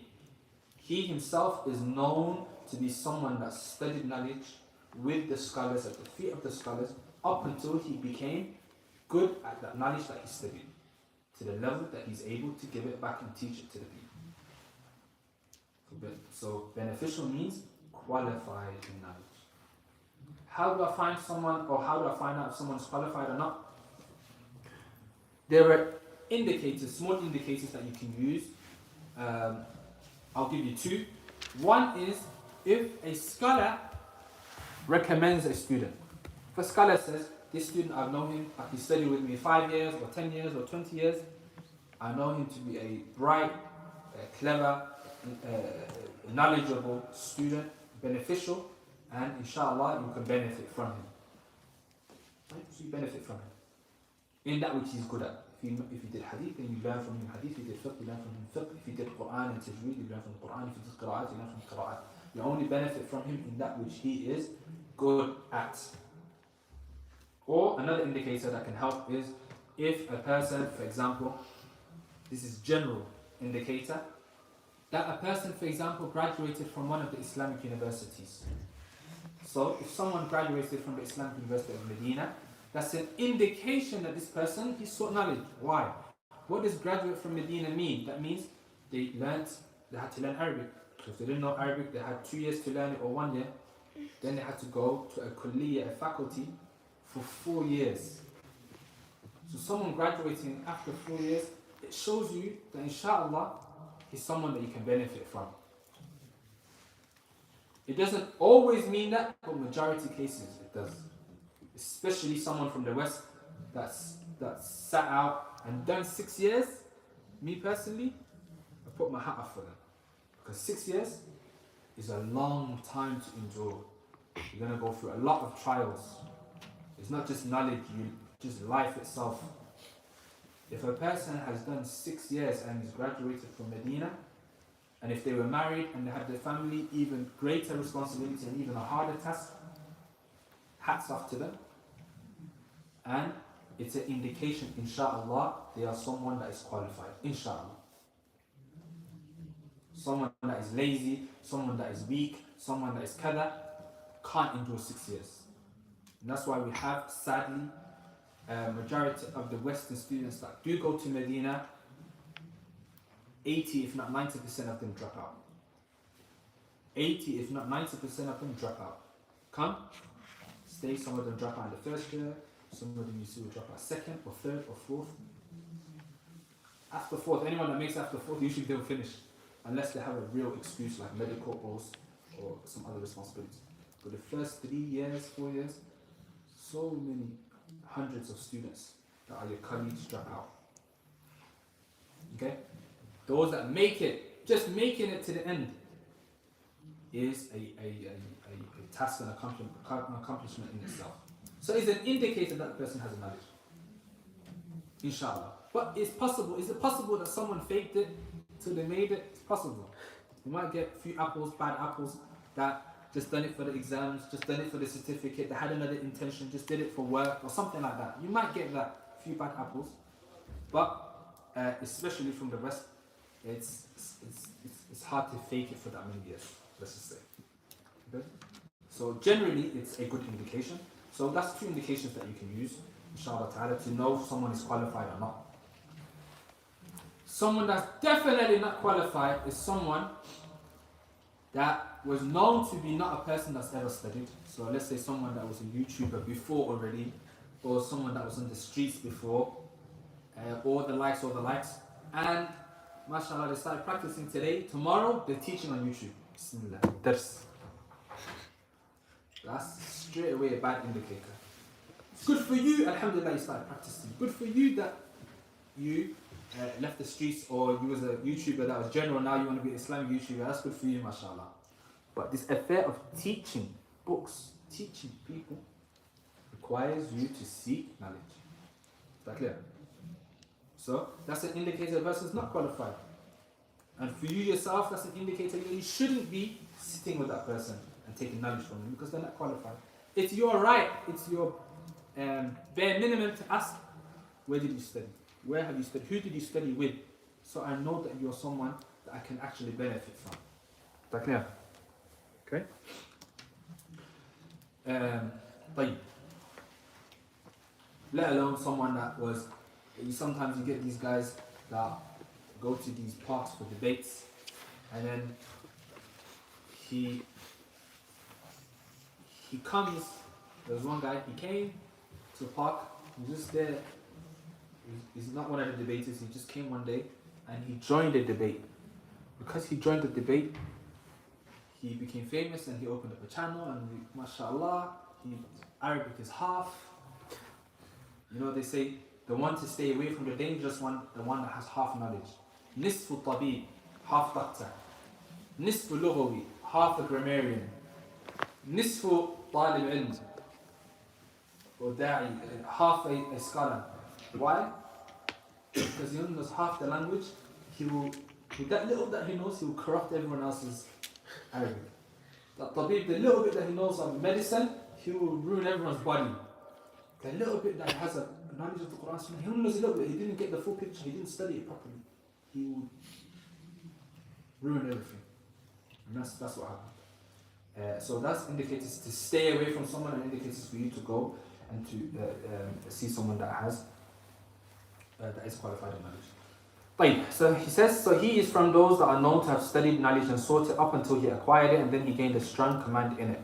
he himself is known to be someone that studied knowledge with the scholars, at the feet of the scholars, up until he became good at that knowledge that he studied, to the level that he's able to give it back and teach it to the people. So beneficial means qualified in knowledge. How do I find someone, or how do I find out if someone's qualified or not? There are indicators, small indicators that you can use. I'll give you two. One is if a scholar recommends a student. If a scholar says, this student, I've known him, he studied with me 5 years, or 10 years, or 20 years. I know him to be a bright, clever, knowledgeable student, beneficial, and inshallah you can benefit from him. Right? So you benefit from him in that which he's good at. If you did hadith, then you learn from him hadith. If you did fiqh, you learn from him fiqh. If you did Quran and tajweed, you learn from the Quran. If you did qira'at, you learn from the qira'at. You only benefit from him in that which he is good at. Or another indicator that can help is if a person, for example, this is general indicator, that a person, for example, graduated from one of the Islamic universities. So if someone graduated from the Islamic University of Medina, that's an indication that this person, he sought knowledge. Why? What does graduate from Medina mean? That means they had to learn Arabic. So if they didn't know Arabic, they had 2 years to learn it, or 1 year. Then they had to go to a kulliyah, a faculty, for 4 years. So someone graduating after 4 years, it shows you that inshallah, he's someone that you can benefit from. It doesn't always mean that, but majority cases it does. especially someone from the West that's sat out and done 6 years, me personally, I put my hat off for them. Because 6 years is a long time to endure. You're going to go through a lot of trials. It's not just knowledge, just life itself. If a person has done 6 years and is graduated from Medina, and if they were married and they had their family, even greater responsibility and even a harder task, hats off to them. And it's an indication, inshallah, they are someone that is qualified, inshallah. Someone that is lazy, someone that is weak, someone that is kada, can't endure 6 years. And that's why we have, sadly, majority of the Western students that do go to Medina, 80 if not 90% of them drop out. 80 if not 90% of them drop out. Come, stay, some of them drop out in the first year, some of them you see will drop out second or third or fourth. After fourth, anyone that makes after fourth, usually they'll finish. Unless they have a real excuse like medical or some other responsibility. But the first 3 years, 4 years, so many hundreds of students that are your colleagues drop out. Okay? Those that make it, just making it to the end, is a task and accomplishment in itself. So it's an indicator that the person has a knowledge. Inshallah. But it's possible. Is it possible that someone faked it till they made it? It's possible. You might get a few apples, bad apples, that just done it for the exams, just done it for the certificate, they had another intention, just did it for work or something like that. You might get that, few bad apples. But especially from the West, it's hard to fake it for that many years, let's just say. Okay? So generally, it's a good indication. So that's 2 indications that you can use, inshallah ta'ala, to know if someone is qualified or not. Someone that's definitely not qualified is someone that was known to be not a person that's ever studied. So let's say someone that was a YouTuber before already, or someone that was on the streets before, or the likes, and mashallah, they started practicing today. Tomorrow, they're teaching on YouTube. Bismillah. That's straight away a bad indicator. It's good for you, alhamdulillah, you started practicing. Good for you that you left the streets, or you was a YouTuber that was general, now you want to be an Islamic YouTuber. That's good for you, mashallah. But this affair of teaching books, teaching people, requires you to seek knowledge. Is that clear? So that's an indicator the person is not qualified. And for you yourself, that's an indicator that you shouldn't be sitting with that person and taking knowledge from them because they're not qualified. It's your right, it's your bare minimum to ask, where did you study? Where have you studied? Who did you study with? So I know that you're someone that I can actually benefit from. Is that clear? Okay? طيب. Let alone someone that was, sometimes you get these guys that go to these parks for debates, and then he comes, there's one guy, he came to the park, he was just there, he's not one of the debaters, he just came one day, and he joined the debate. Because he joined the debate, he became famous and he opened up a channel, and mashallah, Arabic is half. You know, they say the one to stay away from the dangerous one, the one that has half knowledge. Nisfu tabib, half doctor. Nisfu lughawi, half a grammarian. Nisfu talib ilm, or da'i, half a scholar. Why? Because he only knows half the language. He will, with that little that he knows, he will corrupt everyone else's Arabic. That tabib, the little bit that he knows of medicine, he will ruin everyone's body. The little bit that he has a knowledge of the Quran, he only knows a little bit, he didn't get the full picture, he didn't study it properly. He will ruin everything. And that's what happened. So that's indicators to stay away from someone, and indicators for you to go and to see someone that has that is qualified in knowledge. So he says, so he is from those that are known to have studied knowledge and sought it up until he acquired it, and then he gained a strong command in it.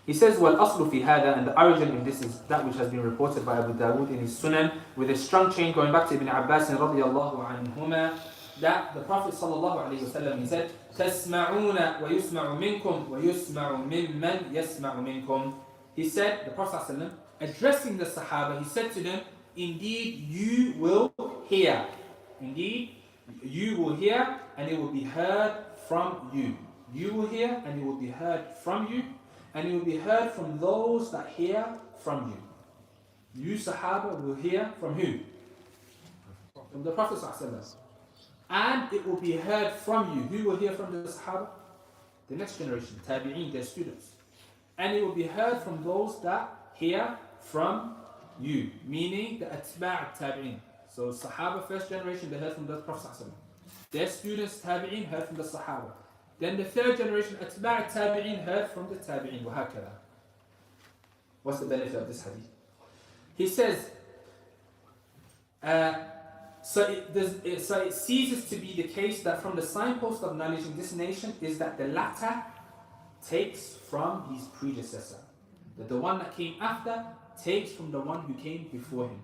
He says, وَالْأَصْلُ فِي هَذَا, and the origin in this is that which has been reported by Abu Dawood in his Sunan, with a strong chain going back to Ibn Abbas radiyallahu anhuma, that the Prophet sallallahu alayhi wa sallam, he said, تَسْمَعُونَ وَيُسْمَعُ مِنْكُمْ وَيُسْمَعُ مِمَّنْ يَسْمَعُ مِنْكُمْ. He said, the Prophet sallallahu alayhi wa sallam, addressing the Sahaba, he said to them, indeed you will hear. Indeed, you will hear and it will be heard from you. You will hear and it will be heard from you. And it will be heard from those that hear from you. You Sahaba will hear from who? From the Prophet ﷺ. And it will be heard from you. Who will hear from the Sahaba? The next generation, Tabi'een, their students. And it will be heard from those that hear from you. Meaning the Atba' Tabi'een. So Sahaba, first generation, they heard from the Prophet ﷺ. Their students, Tabi'een, heard from the Sahaba. Then the third generation, Atba' Tabi'een, heard from the Tabi'een. وهكذا. What's the benefit of this hadith? He says, so it ceases to be the case that from the signpost of knowledge in this nation is that the latter takes from his predecessor. That the one that came after takes from the one who came before him.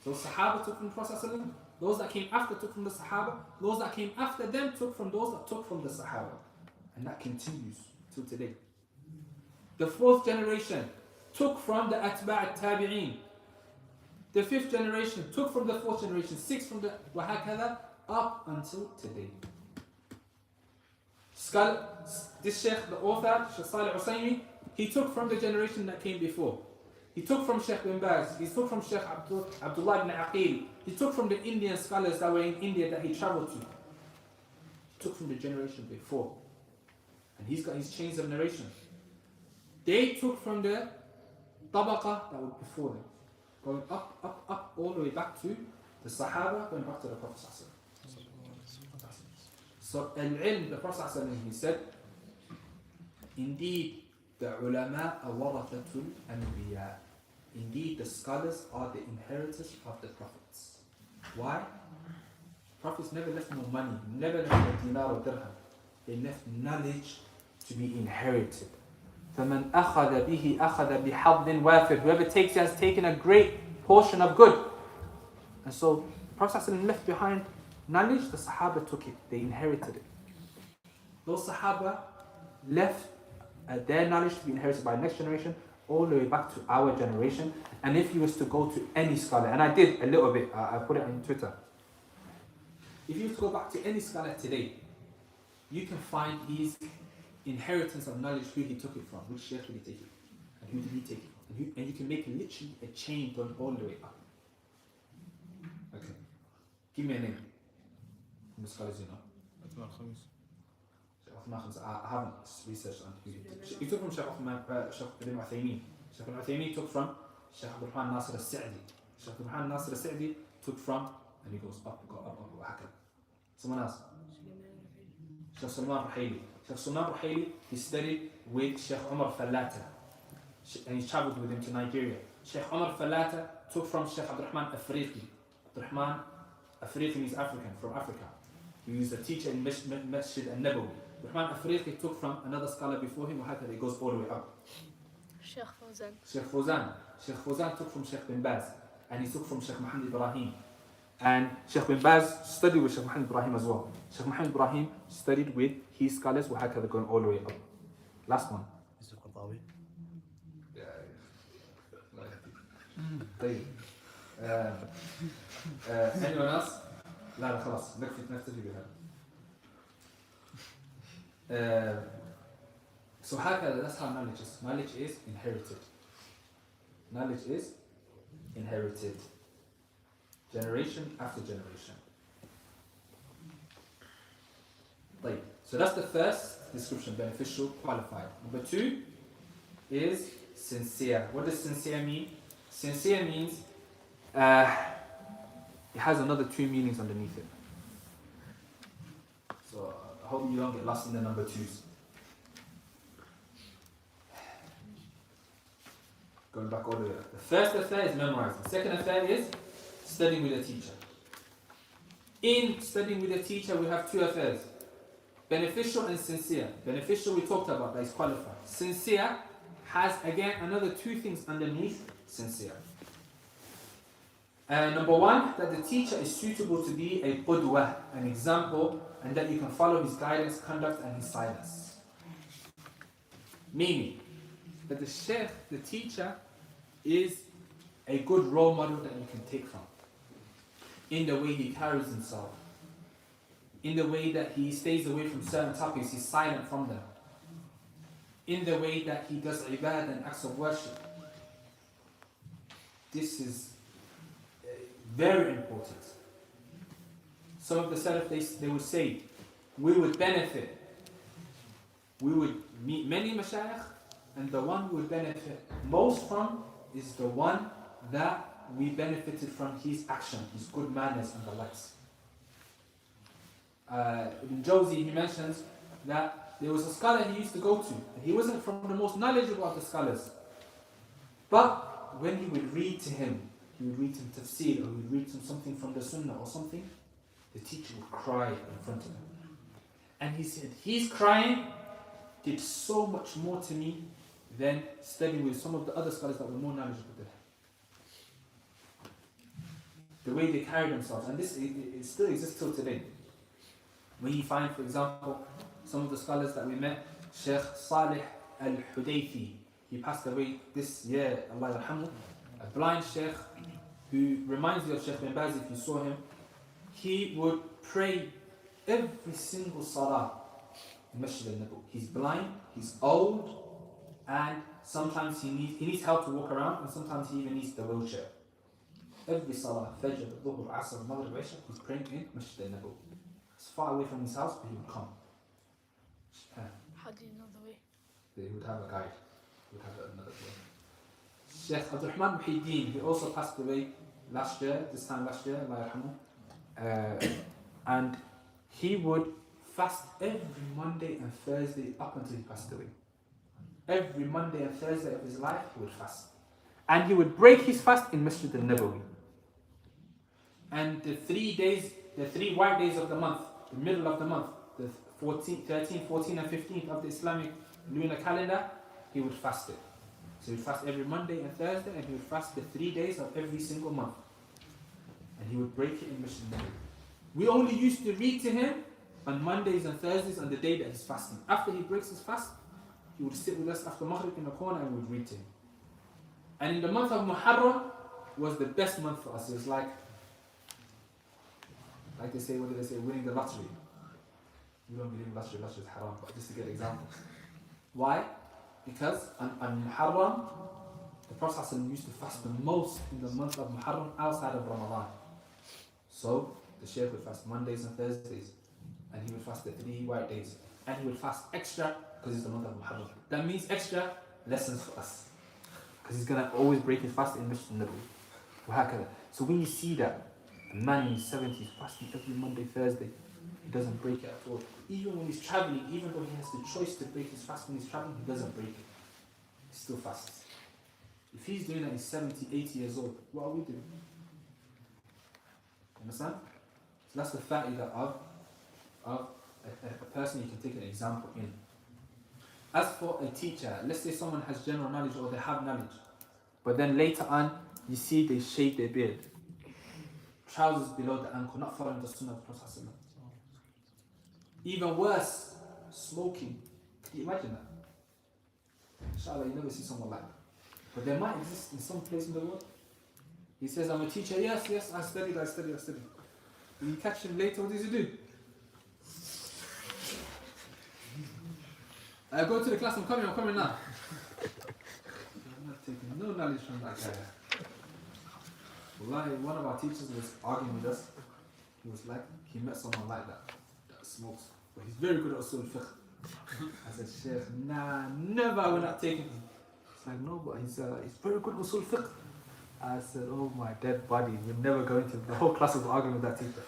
So Sahaba took from the Prophet ﷺ, those that came after took from the Sahaba, those that came after them took from those that took from the Sahaba. And that continues till today. The fourth generation took from the Atba' Tabi'een. The fifth generation took from the fourth generation, sixth from the وهكذا up until today. This Sheikh, the author, Sheikh Salih al-Usaymi, he took from the generation that came before. He took from Sheikh bin Baz, he took from Sheikh Abdullah ibn Aqil, he took from the Indian scholars that were in India that he traveled to. He took from the generation before. And he's got his chains of narration. They took from the tabaqah that was before them. Going up, all the way back to the Sahaba, going back to the Prophet ﷺ. So, al-ilm, the Prophet ﷺ, he said, indeed, the ulama are warathatul anbiya. Indeed, the scholars are the inheritors of the prophets. Why? Prophets never left no money, never left a dinar or dirham. They left knowledge to be inherited. فَمَنْ أَخَذَ بِهِ أَخَذَ بِحَظٍ وَافِرٍ. Whoever takes it has taken a great portion of good. And so, the Prophet ﷺ left behind knowledge, the Sahaba took it, they inherited it. Those Sahaba left their knowledge to be inherited by the next generation, all the way back to our generation. And if you was to go to any scholar, and I did a little bit, I put it on Twitter. If you was to go back to any scholar today, you can find his inheritance of knowledge, who he took it from, which sheikh did he take it, and who did he take it from, and you can make literally a chain going all the way up. Okay, give me a name from the scholars you know. I haven't researched on who he took from. Sheikh al-Usaymi. Sheikh al-Usaymi took from Sheikh Abdurrahman Nasir al-Sa'di. Sheikh Abdurrahman Nasir al-Sa'di took from, and he goes up. Someone else. Sheikh Salman Ruhaili. Sheikh Salman Ruhaili, he studied with Sheikh Umar Fallata, and he traveled with him to Nigeria. Sheikh Umar Fallata took from Sheikh Abdurrahman Afriqi. Abdurrahman Afriqi means African, from Africa. He was a teacher in Masjid al-Nabawi. Abdurrahman Afriqi took from another scholar before him, it goes all the way up. Sheikh Fawzan. Sheikh Fawzan took from Sheikh bin Baz, and he took from Sheikh Mahamed Ibrahim. And Sheikh bin Baz studied with Sheikh Mahamed Ibrahim as well. Sheikh Mahamed Ibrahim studied with his scholars, going all the way up. Last one. Is it Qardawi? Anyone else? لا خلاص نكتفي بهذا. So هكذا, that's how knowledge is. Knowledge is inherited. Knowledge is inherited. Generation after generation. Right. So that's the first description, beneficial, qualified. Number 2 is sincere. What does sincere mean? Sincere means it has another 2 meanings underneath it. So I hope you don't get lost in the number 2s. Going back all the way up. The first affair is memorizing. The second affair is studying with a teacher. In studying with a teacher, we have 2 affairs. Beneficial and sincere. Beneficial we talked about, that is qualified. Sincere has again another 2 things underneath sincere. Number 1, that the teacher is suitable to be a qudwah, an example, and that you can follow his guidance, conduct, and his silence. Meaning that the sheikh, the teacher, is a good role model that you can take from. In the way he carries himself, in the way that he stays away from certain topics, he's silent from them, in the way that he does ibadah and acts of worship. This is very important. Some of the Salaf, they would say, we would benefit, we would meet many mashayikh, and the one we would benefit most from is the one that we benefited from his action, his good manners and the likes. Ibn Jawzi, he mentions that there was a scholar he used to go to, and he wasn't from the most knowledgeable of the scholars. But when he would read to him, he would read him tafsir, or he would read him something from the sunnah or something, the teacher would cry in front of him. And he said, his crying did so much more to me than studying with some of the other scholars that were more knowledgeable than him. The way they carry themselves, and this it still exists till today. When you find, for example, some of the scholars that we met, Sheikh Salih al-Hudayfi, he passed away this year, Allah yarhamu, a blind sheikh who reminds you of Sheikh bin Baz if you saw him. He would pray every single salah in Masjid al-Nabawi. He's blind, he's old, and sometimes he needs help to walk around, and sometimes he even needs the wheelchair. Every salah, Fajr, Dhuhr, Asr, Maghrib, Isha, he's praying in Masjid al-Nabawi. It's far away from his house, but he would come. How do you know the way? He would have a guide. He would have another way. Sheikh Abdurrahman Muhyiddin, he also passed away this time last year, Allah yarhamu. And he would fast every Monday and Thursday up until he passed away. Every Monday and Thursday of his life, he would fast. And he would break his fast in Masjid al-Nabawi. And the 3 white days of the month, the middle of the month, the 14th, 13th, 14th and 15th of the Islamic lunar calendar, he would fast it. So he would fast every Monday and Thursday, and he would fast the 3 days of every single month. And he would break it in Masjid al-Nabawi. We only used to read to him on Mondays and Thursdays on the day that he's fasting. After he breaks his fast, he would sit with us after Maghrib in the corner and we would read to him. And in the month of Muharram was the best month for us. It was like they say, what do they say, winning the lottery. We don't believe in lottery is haram, but just to get examples. Why? Because on Muharram, the Prophet used to fast the most in the month of Muharram outside of Ramadan. So the Shaykh would fast Mondays and Thursdays, and he would fast the 3 white days, and he would fast extra because it's the month of Muharram. That means extra lessons for us, because he's going to always break his fast in Masjid al-Nabawi. So when you see that a man in his 70s fasting every Monday, Thursday, he doesn't break it at all. Even when he's traveling, even though he has the choice to break his fast when he's traveling, he doesn't break it. He still fasts. If he's doing that, he's 70, 80 years old. What are we doing? Understand? So that's the fa'idah of a person you can take an example in. As for a teacher, let's say someone has general knowledge or they have knowledge, but then later on you see they shave their beard, trousers below the ankle, not following the sunnah of the Prophet. Even worse, smoking. Can you imagine that? Inshallah, you never see someone like that. But there might exist in some place in the world. He says, I'm a teacher. Yes, I studied. You catch him later, what does he do? I go to the class, I'm coming now. I'm not taking no knowledge from that guy. Wallahi, one of our teachers was arguing with us. He was like, he met someone like that smokes, but he's very good at usul fiqh. I said, Sheikh, nah, never, we're not taking him. He's like, no, but he's very good at usul fiqh. I said, oh my dead body, we're never going to. The whole class was arguing with that teacher.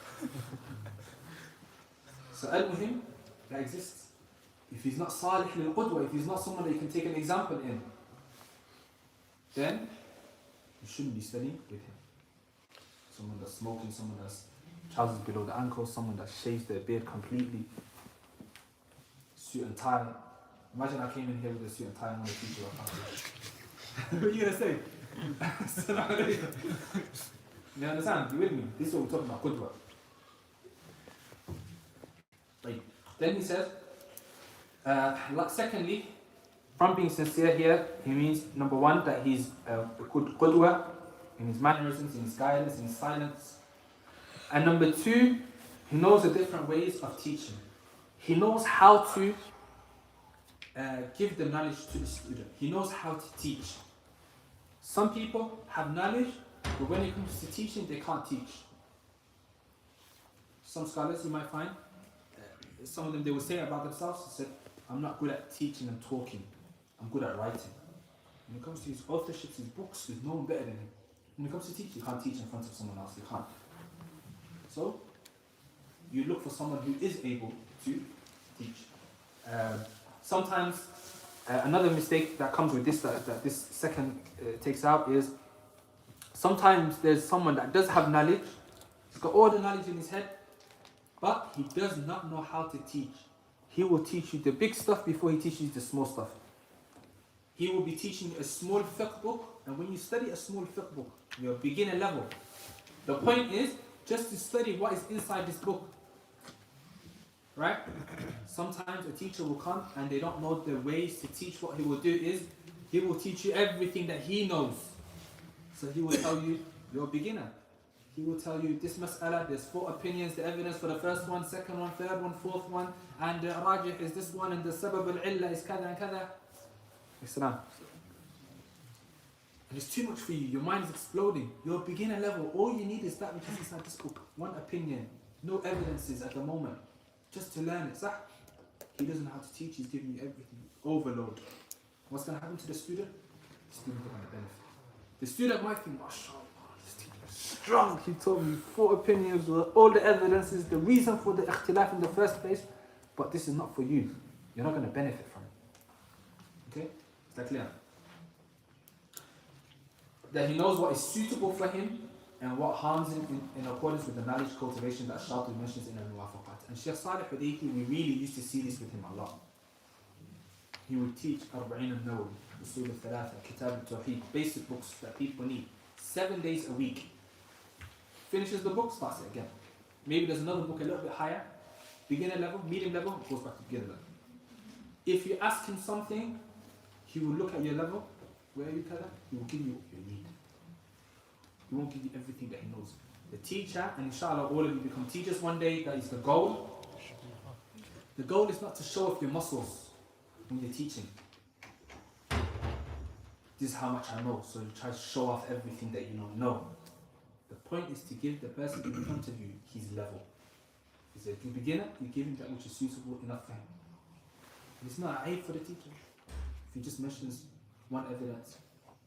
So al-muhim, that exists. If he's not Salih lil-Qudwa, if he's not someone that you can take an example in, then you shouldn't be studying with him. Someone that's smoking, someone that's trousers below the ankles, someone that shaves their beard completely, suit and tie. Imagine I came in here with a suit and tie and I'm a teacher. What are you going to say? You understand? You with me? This is what we're talking about, Qudwa. Right. Then he said, secondly, from being sincere here, he means number one, that he's a good qudwa in his mannerisms, in his guidance, in his silence. And number two, he knows the different ways of teaching. He knows how to give the knowledge to the student. He knows how to teach. Some people have knowledge, but when it comes to teaching, they can't teach. Some scholars you might find, some of them, they will say about themselves, they said, I'm not good at teaching and talking. I'm good at writing. When it comes to his authorships, his books, there's no one better than him. When it comes to teaching, you can't teach in front of someone else. You can't. So, you look for someone who is able to teach. Sometimes, another mistake that comes with this, that this second takes out is, sometimes there's someone that does have knowledge, he's got all the knowledge in his head, but he does not know how to teach. He will teach you the big stuff before he teaches you the small stuff. He will be teaching you a small fiqh book, and when you study a small fiqh book, you're beginner level. The point is just to study what is inside this book. Right? Sometimes a teacher will come and they don't know the ways to teach. What he will do is, he will teach you everything that he knows. So he will tell you, you're a beginner. He will tell you this mas'ala, there's 4 opinions, the evidence for the first one, second one, third one, fourth one, and the rajih is this one, and the sabab al-illa is kada and kada. Islam. And it's too much for you, your mind is exploding. You're a beginner level, all you need is that which is inside this book. One opinion, no evidences at the moment. Just to learn it, sah? He doesn't know how to teach, he's giving you everything. Overload. What's going to happen to the student? The student is going to benefit. The student might think, mashallah, this teacher is strong. He told me 4 opinions, all the evidences, the reason for the ikhtilaf in the first place, but this is not for you. You're not going to benefit from it. Okay? Is that clear? That he knows what is suitable for him and what harms him in accordance with the knowledge cultivation that Shati mentions in al-Muwafaqat. And Shaykh Salih Hudayki, we really used to see this with him a lot. He would teach Arba'in al-Nawawi, Usul al-Thalatha, Kitab al-Tawheed, basic books that people need, 7 days a week. Finishes the book, starts it again. Maybe there's another book a little bit higher, beginner level, medium level, goes back to beginner level. If you ask him something, he will look at your level, where are you, Kada? He will give you what you need. He won't give you everything that he knows. The teacher, and inshallah all of you become teachers one day, that is the goal. The goal is not to show off your muscles when you're teaching. This is how much I know, so you try to show off everything that you know. No. The point is to give the person in front of you his level. He's a beginner, you give him that which is suitable enough for him. And it's not an aid for the teacher. If he just mentions one evidence,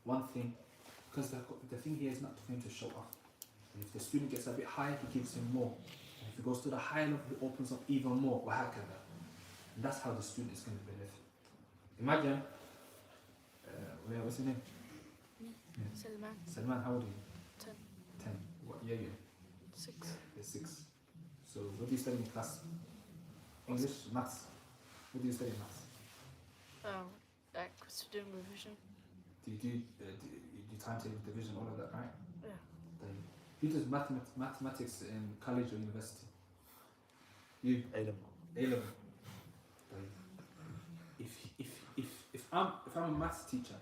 one thing, because the thing here is not for him to show off. And if the student gets a bit higher, he gives him more. And if he goes to the higher level, he opens up even more. And that's how the student is going to benefit. Imagine, what's your name? Salman. Salman, how old are you? 10. 10. What year are you in? 6. You're 6. So what do you study in class? English, maths. What do you study in maths? Like student revision. Do you do timetable division, all of that, right? Yeah. Who does mathematics in college or university? You? A-level. If I'm a maths teacher,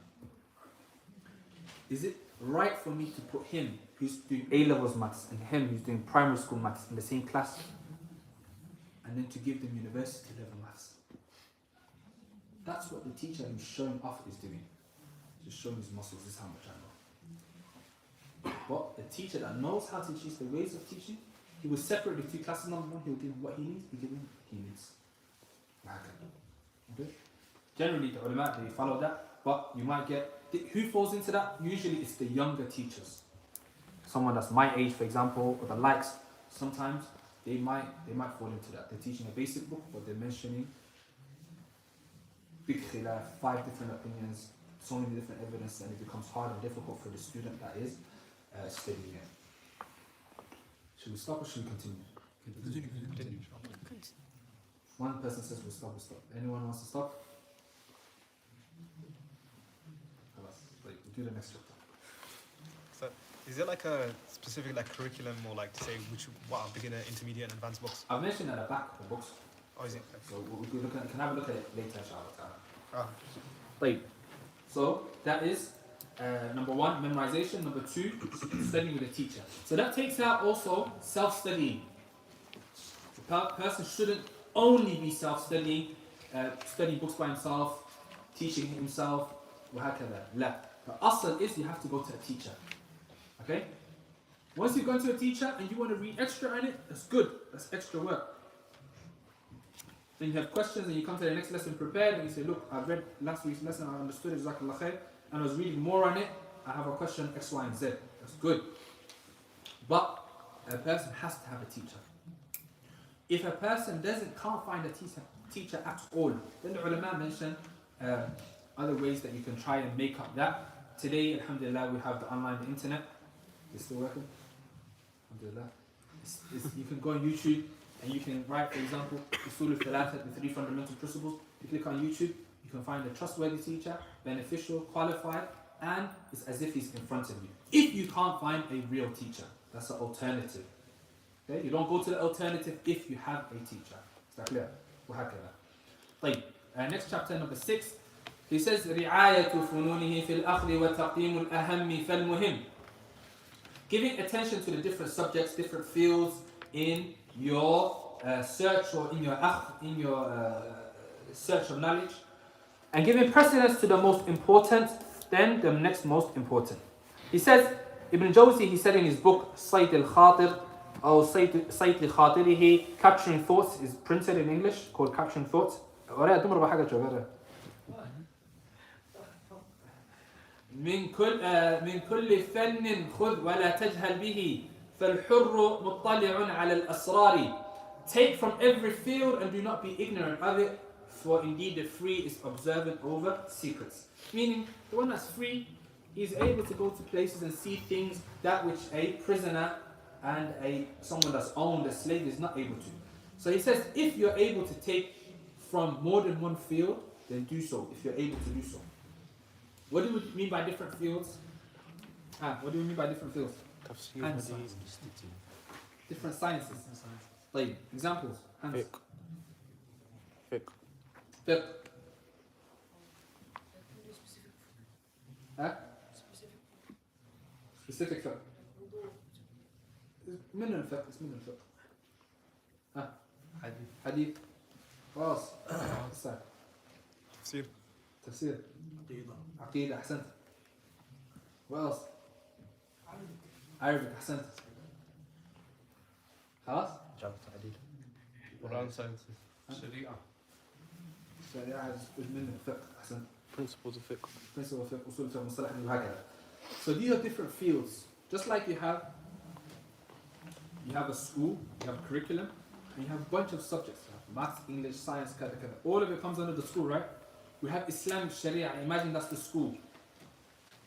is it right for me to put him who's doing A-levels maths and him who's doing primary school maths in the same class, and then to give them university level maths? That's what the teacher who's showing off is doing. Just showing his muscles, this is how much I know. But the teacher that knows how to teach the ways of teaching, he will separate the 2 classes. Number 1, he will give him what he needs, he will give him what he needs. Okay? Generally, the ulama, they follow that, but you might get, who falls into that? Usually it's the younger teachers. Someone that's my age, for example, or the likes, sometimes they might fall into that. They're teaching a basic book, but they're mentioning big khilaf, 5 different opinions, so many different evidence, and it becomes hard and difficult for the student that is studying it. Should we stop or should we continue? Continue. One person says we'll stop. Anyone wants to stop? We'll do the next chapter. So, is there like a specific curriculum, or to say what are beginner, intermediate, and advanced books? I've mentioned at the back of the books. Oh, is it? So we can have a look at it later, inshallah. Oh. Like, so that is number one, memorization. Number two, studying with a teacher. So that takes out also self-studying. The person shouldn't only be self-studying, studying books by himself, teaching himself, وهكذا. لا. The asl is you have to go to a teacher. Okay? Once you've gone to a teacher and you want to read extra on it, that's good. That's extra work. Then you have questions and you come to the next lesson prepared and you say, look, I've read last week's lesson, I understood it, Jazakallah khair, and I was reading more on it, I have a question X, Y, and Z. That's good. But a person has to have a teacher. If a person can't find a teacher at all, then the ulama mention other ways that you can try and make up that. Today, alhamdulillah, we have the online, the internet. It's still working? Alhamdulillah. You can go on YouTube and you can write, for example, Usul al-Thalatha, the 3 fundamental principles. You click on YouTube, you can find a trustworthy teacher, beneficial, qualified, and it's as if he's in front of you. If you can't find a real teacher, that's an alternative. Okay? You don't go to the alternative if you have a teacher. Is that clear? طيب. Next chapter, number 6. He says, رعاية فنونه في الأخذ وتقديم الأهم فالمهم. Giving attention to the different subjects, different fields in your search or in your search of knowledge, and giving precedence to the most important, then the next most important. He says, Ibn Jawzi, he said in his book, Sayt al-Khatir, or Sayt al-Khatirihi, Capturing Thoughts, is printed in English, called Capturing Thoughts. من كل فن خذ ولا تجهل به فالحر مطلع على الأسرار. Take from every field and do not be ignorant of it, for indeed the free is observant over secrets. Meaning, the one that's free is able to go to places and see things that which a prisoner and someone that's owned, a slave, is not able to. So he says, if you're able to take from more than one field, then do so, if you're able to do so. What do we mean by different fields? What do we mean by different fields? Different sciences. Like examples. Fiqh. Specific fiqh. من الفقه اسمه الفقه. حديث. خلاص. تفسير. عقيدة. أحسنت. What else? Arabic. أحسنت. خلاص؟ Quran sciences. شريعة جزء من الفقه. أحسنت. Principles of fiqh. Principles of fiqh, usul fiqh, mustalah, and وهكذا. So these are different fields. Just like you have a school, you have a curriculum, and you have a bunch of subjects. You have maths, English, science, kada. All of it comes under the school, right? We have Islamic Sharia. Imagine that's the school.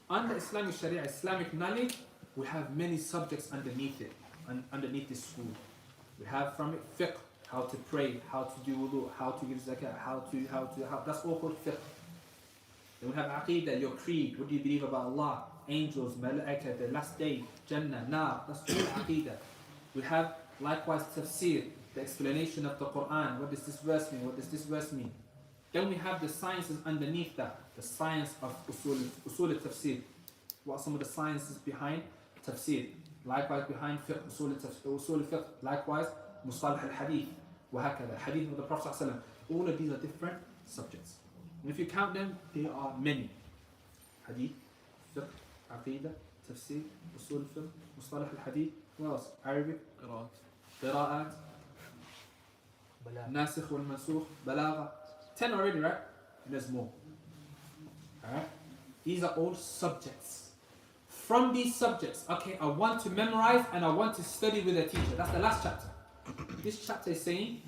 Under Islamic Sharia, Islamic knowledge, we have many subjects underneath it, underneath this school. We have from it fiqh, how to pray, how to do wudu, how to give zakah, how that's all called fiqh. Then we have aqidah, your creed. What do you believe about Allah, angels, malaika, the last day, Jannah, Nar? That's all aqidah. We have likewise tafsir, the explanation of the Quran. What does this verse mean? What does this verse mean? Then we have the sciences underneath that, the science of usul al-tafsir. What are some of the sciences behind tafsir? Likewise behind fiqh, usul al-fiqh. Likewise, mustalah al-hadith, وهكذا, hadith of the Prophet ﷺ. All of these are different subjects. And if you count them, there are many. Hadith, fiqh, aqidah, tafsir, usul al-fiqh, mustalah al-hadith. What else? Arabic, qira'at, nasikh wal-mansukh, balagha. 10 already, right? And there's more. Alright? These are all subjects. From these subjects, okay, I want to memorize and I want to study with a teacher. That's the last chapter. This chapter is saying,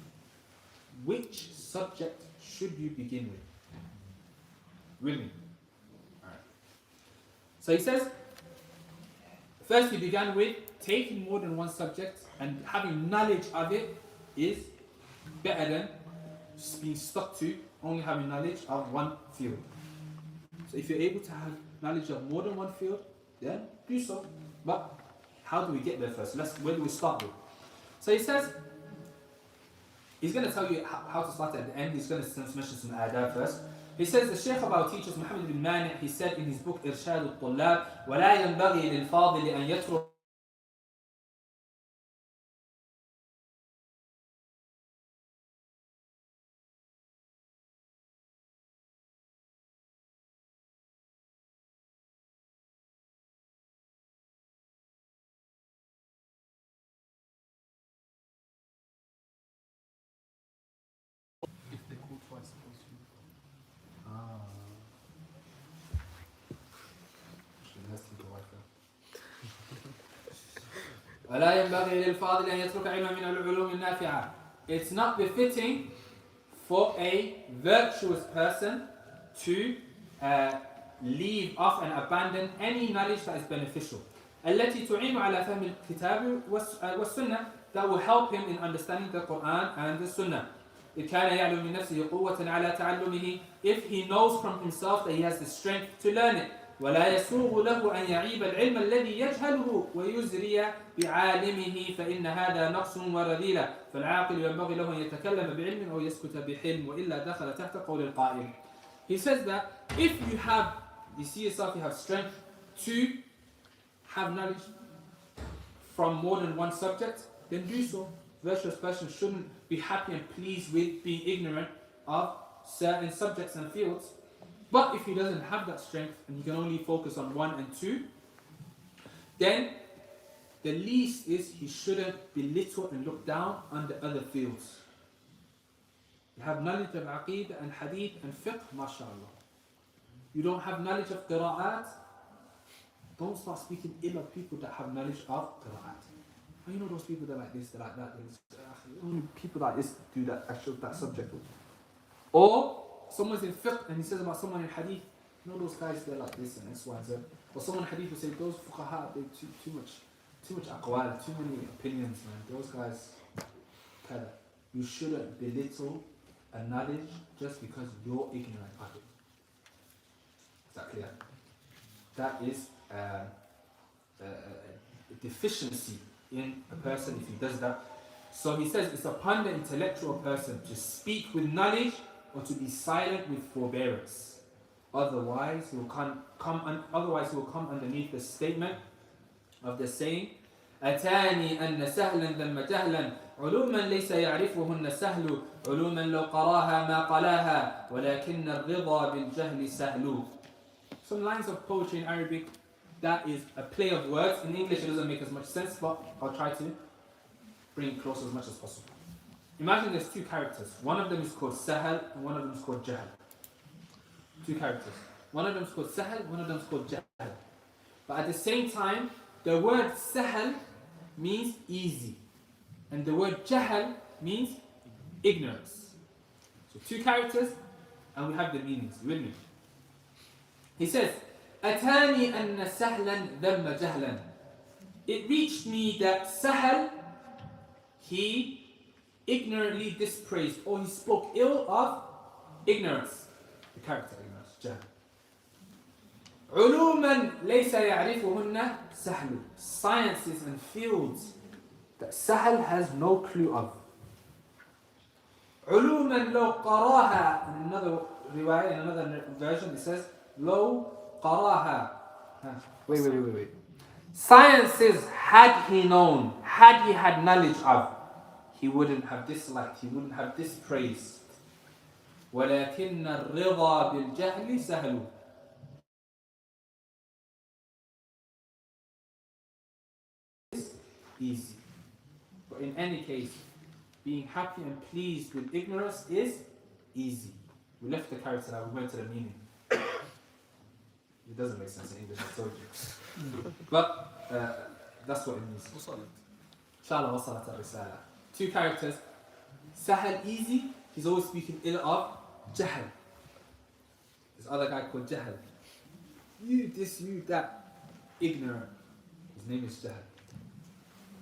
which subject should you begin with? With me. Alright. So he says, first he began with taking more than one subject and having knowledge of it is better than just being stuck to only having knowledge of one field. So if you're able to have knowledge of more than one field, then do so. But how do we get there first? Where do we start with? So he says, he's going to tell you how to start at the end. He's going to mention some adab first. He says the Shaykh of our teachers, Muhammad bin Mani', he said in his book إرشاد الطلاب ولا ينبغي للفاضل أن يترك If they call twice, supposed to. ولا ينبغي للفاضل أن يترك علما من العلوم النافعة. It's not befitting for a virtuous person to leave off and abandon any knowledge that is beneficial. التي تعين على فهم الكتاب والسنة, that will help him in understanding the Quran and the Sunnah. إذ كان يعلم من نفسه قوة على تعلمه, if he knows from himself that he has the strength to learn it. ولا يسوغ له أن يعيب العلم الذي يجهله ويزري بعالمه فإن هذا نقص ورذيلة. فالعاقل ينبغي له أن يتكلم بعلم أو يسكت بحلم وإلا دخل تحت قول القائل. He says that if you see yourself, you have strength to have knowledge from more than one subject, then do so. Virtuous person shouldn't be happy and pleased with being ignorant of certain subjects and fields. But if he doesn't have that strength and he can only focus on one and two, then the least is he shouldn't belittle and look down on the other fields. You have knowledge of aqeedah and hadith and fiqh, mashallah. You don't have knowledge of qira'at, don't start speaking ill of people that have knowledge of qira'at. Oh, you know those people that are like this, they're like that. Only people like this do that subject. Or someone's in fiqh and he says about someone in hadith, you know those guys, they're like this and X, Y, Z. Or someone in hadith will say, those fuqaha, they too much aqwal, too many opinions, man. Those guys, kada. You shouldn't belittle a knowledge just because you're ignorant of it. Is that clear? That is a deficiency in a person if he does that. So he says it's upon the intellectual person to speak with knowledge or to be silent with forbearance. Otherwise, he will come underneath the statement of the saying, أتاني أن سهلا ذم جهلا علوما ليس يعرفهن سهل علوما لو قراها ما قلاها ولكن الرضا بالجهل سهل. Some lines of poetry in Arabic, that is a play of words. In English it doesn't make as much sense, but I'll try to bring it close as much as possible. Imagine there's two characters. One of them is called Sahal and one of them is called Jahl. Two characters. One of them is called Sahal, one of them is called Jahl. But at the same time, the word Sahal means easy. And the word Jahl means ignorance. So two characters and we have the meanings. You with me? He says, أتاني أن سهلا ذم جهلا. It reached me that Sahal, he ignorantly dispraised or he spoke ill of ignorance. The character ignorance, Jahl. علوما ليس يعرفهن سهل. Sciences and fields that Sahal has no clue of. علوما لو قراها. In another riwayah, in another version it says لو قراها. Wait. Sciences, had he known, had he had knowledge of, he wouldn't have disliked, he wouldn't have dispraised. ولكن الرضا بالجهل سهل. Easy. But in any case, being happy and pleased with ignorance is easy. We left the character now, we went to the meaning. It doesn't make sense in English, I told you. But that's what it means. Inshallah, wasalat al-risala. Two characters. Sahal, easy, he's always speaking ill of Jahl. This other guy called Jahl. You this, you that. Ignorant. His name is Jahl.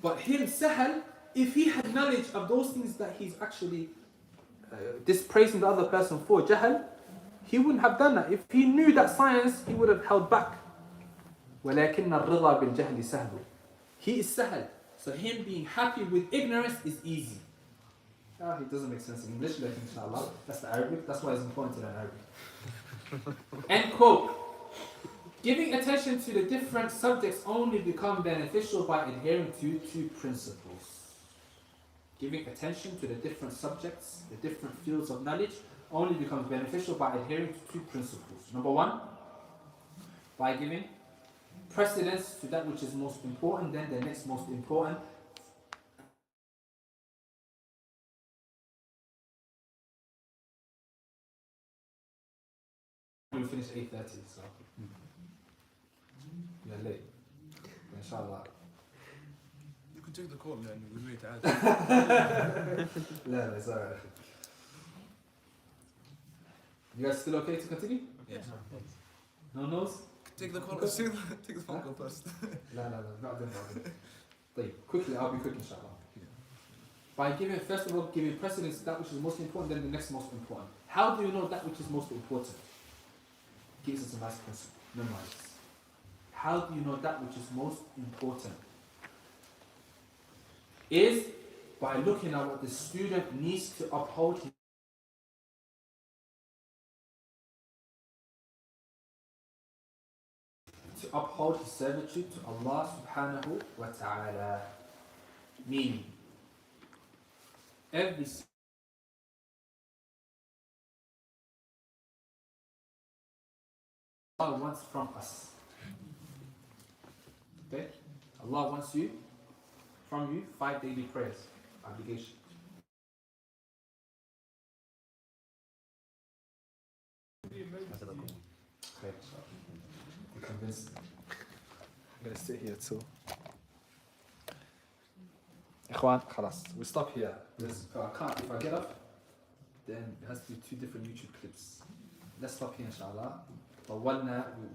But him, Sahal, if he had knowledge of those things that he's actually dispraising the other person for, Jahl, he wouldn't have done that. If he knew that science, he would have held back. وَلَكِنَّ الرِّضَى بِالْجَهْلِ سَهْلُ. He is Sahal. So him being happy with ignorance is easy. It doesn't make sense in English, like inshallah. That's the Arabic, that's why it's important to learn Arabic. End quote. Giving attention to the different subjects only become beneficial by adhering to two principles. Giving attention to the different subjects, the different fields of knowledge, only becomes beneficial by adhering to two principles. Number one, by giving precedence to that which is most important, then the next most important. We finish 8:30, so you're late. Inshallah. You can take the call then, we'll wait out. No, it's alright. You guys still okay to continue? Yes. No nose? Take the call, take the phone call first. No, not them. Quickly, I'll be quick inshallah. By giving, first of all, giving precedence to that which is most important, then the next most important. How do you know that which is most important? Gives us a nice principle. Memorize. How do you know that which is most important? Is by looking at what the student needs to uphold his servitude to Allah subhanahu wa ta'ala. Meaning, every Allah wants from us. Okay? Allah wants from you 5 daily prayers, obligation. Okay, you're convinced. I'm gonna sit here too. Ikhwan, khalas. We stop here. I can't. If I get up, then it has to be 2 different YouTube clips. Let's stop here, inshallah. But one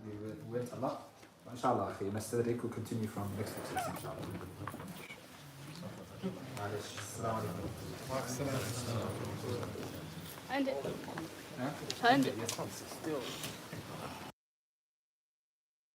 we went a lot. But inshallah, next Saturday we'll continue from next week's lesson, inshallah. And it. Huh? And it. Yes, still.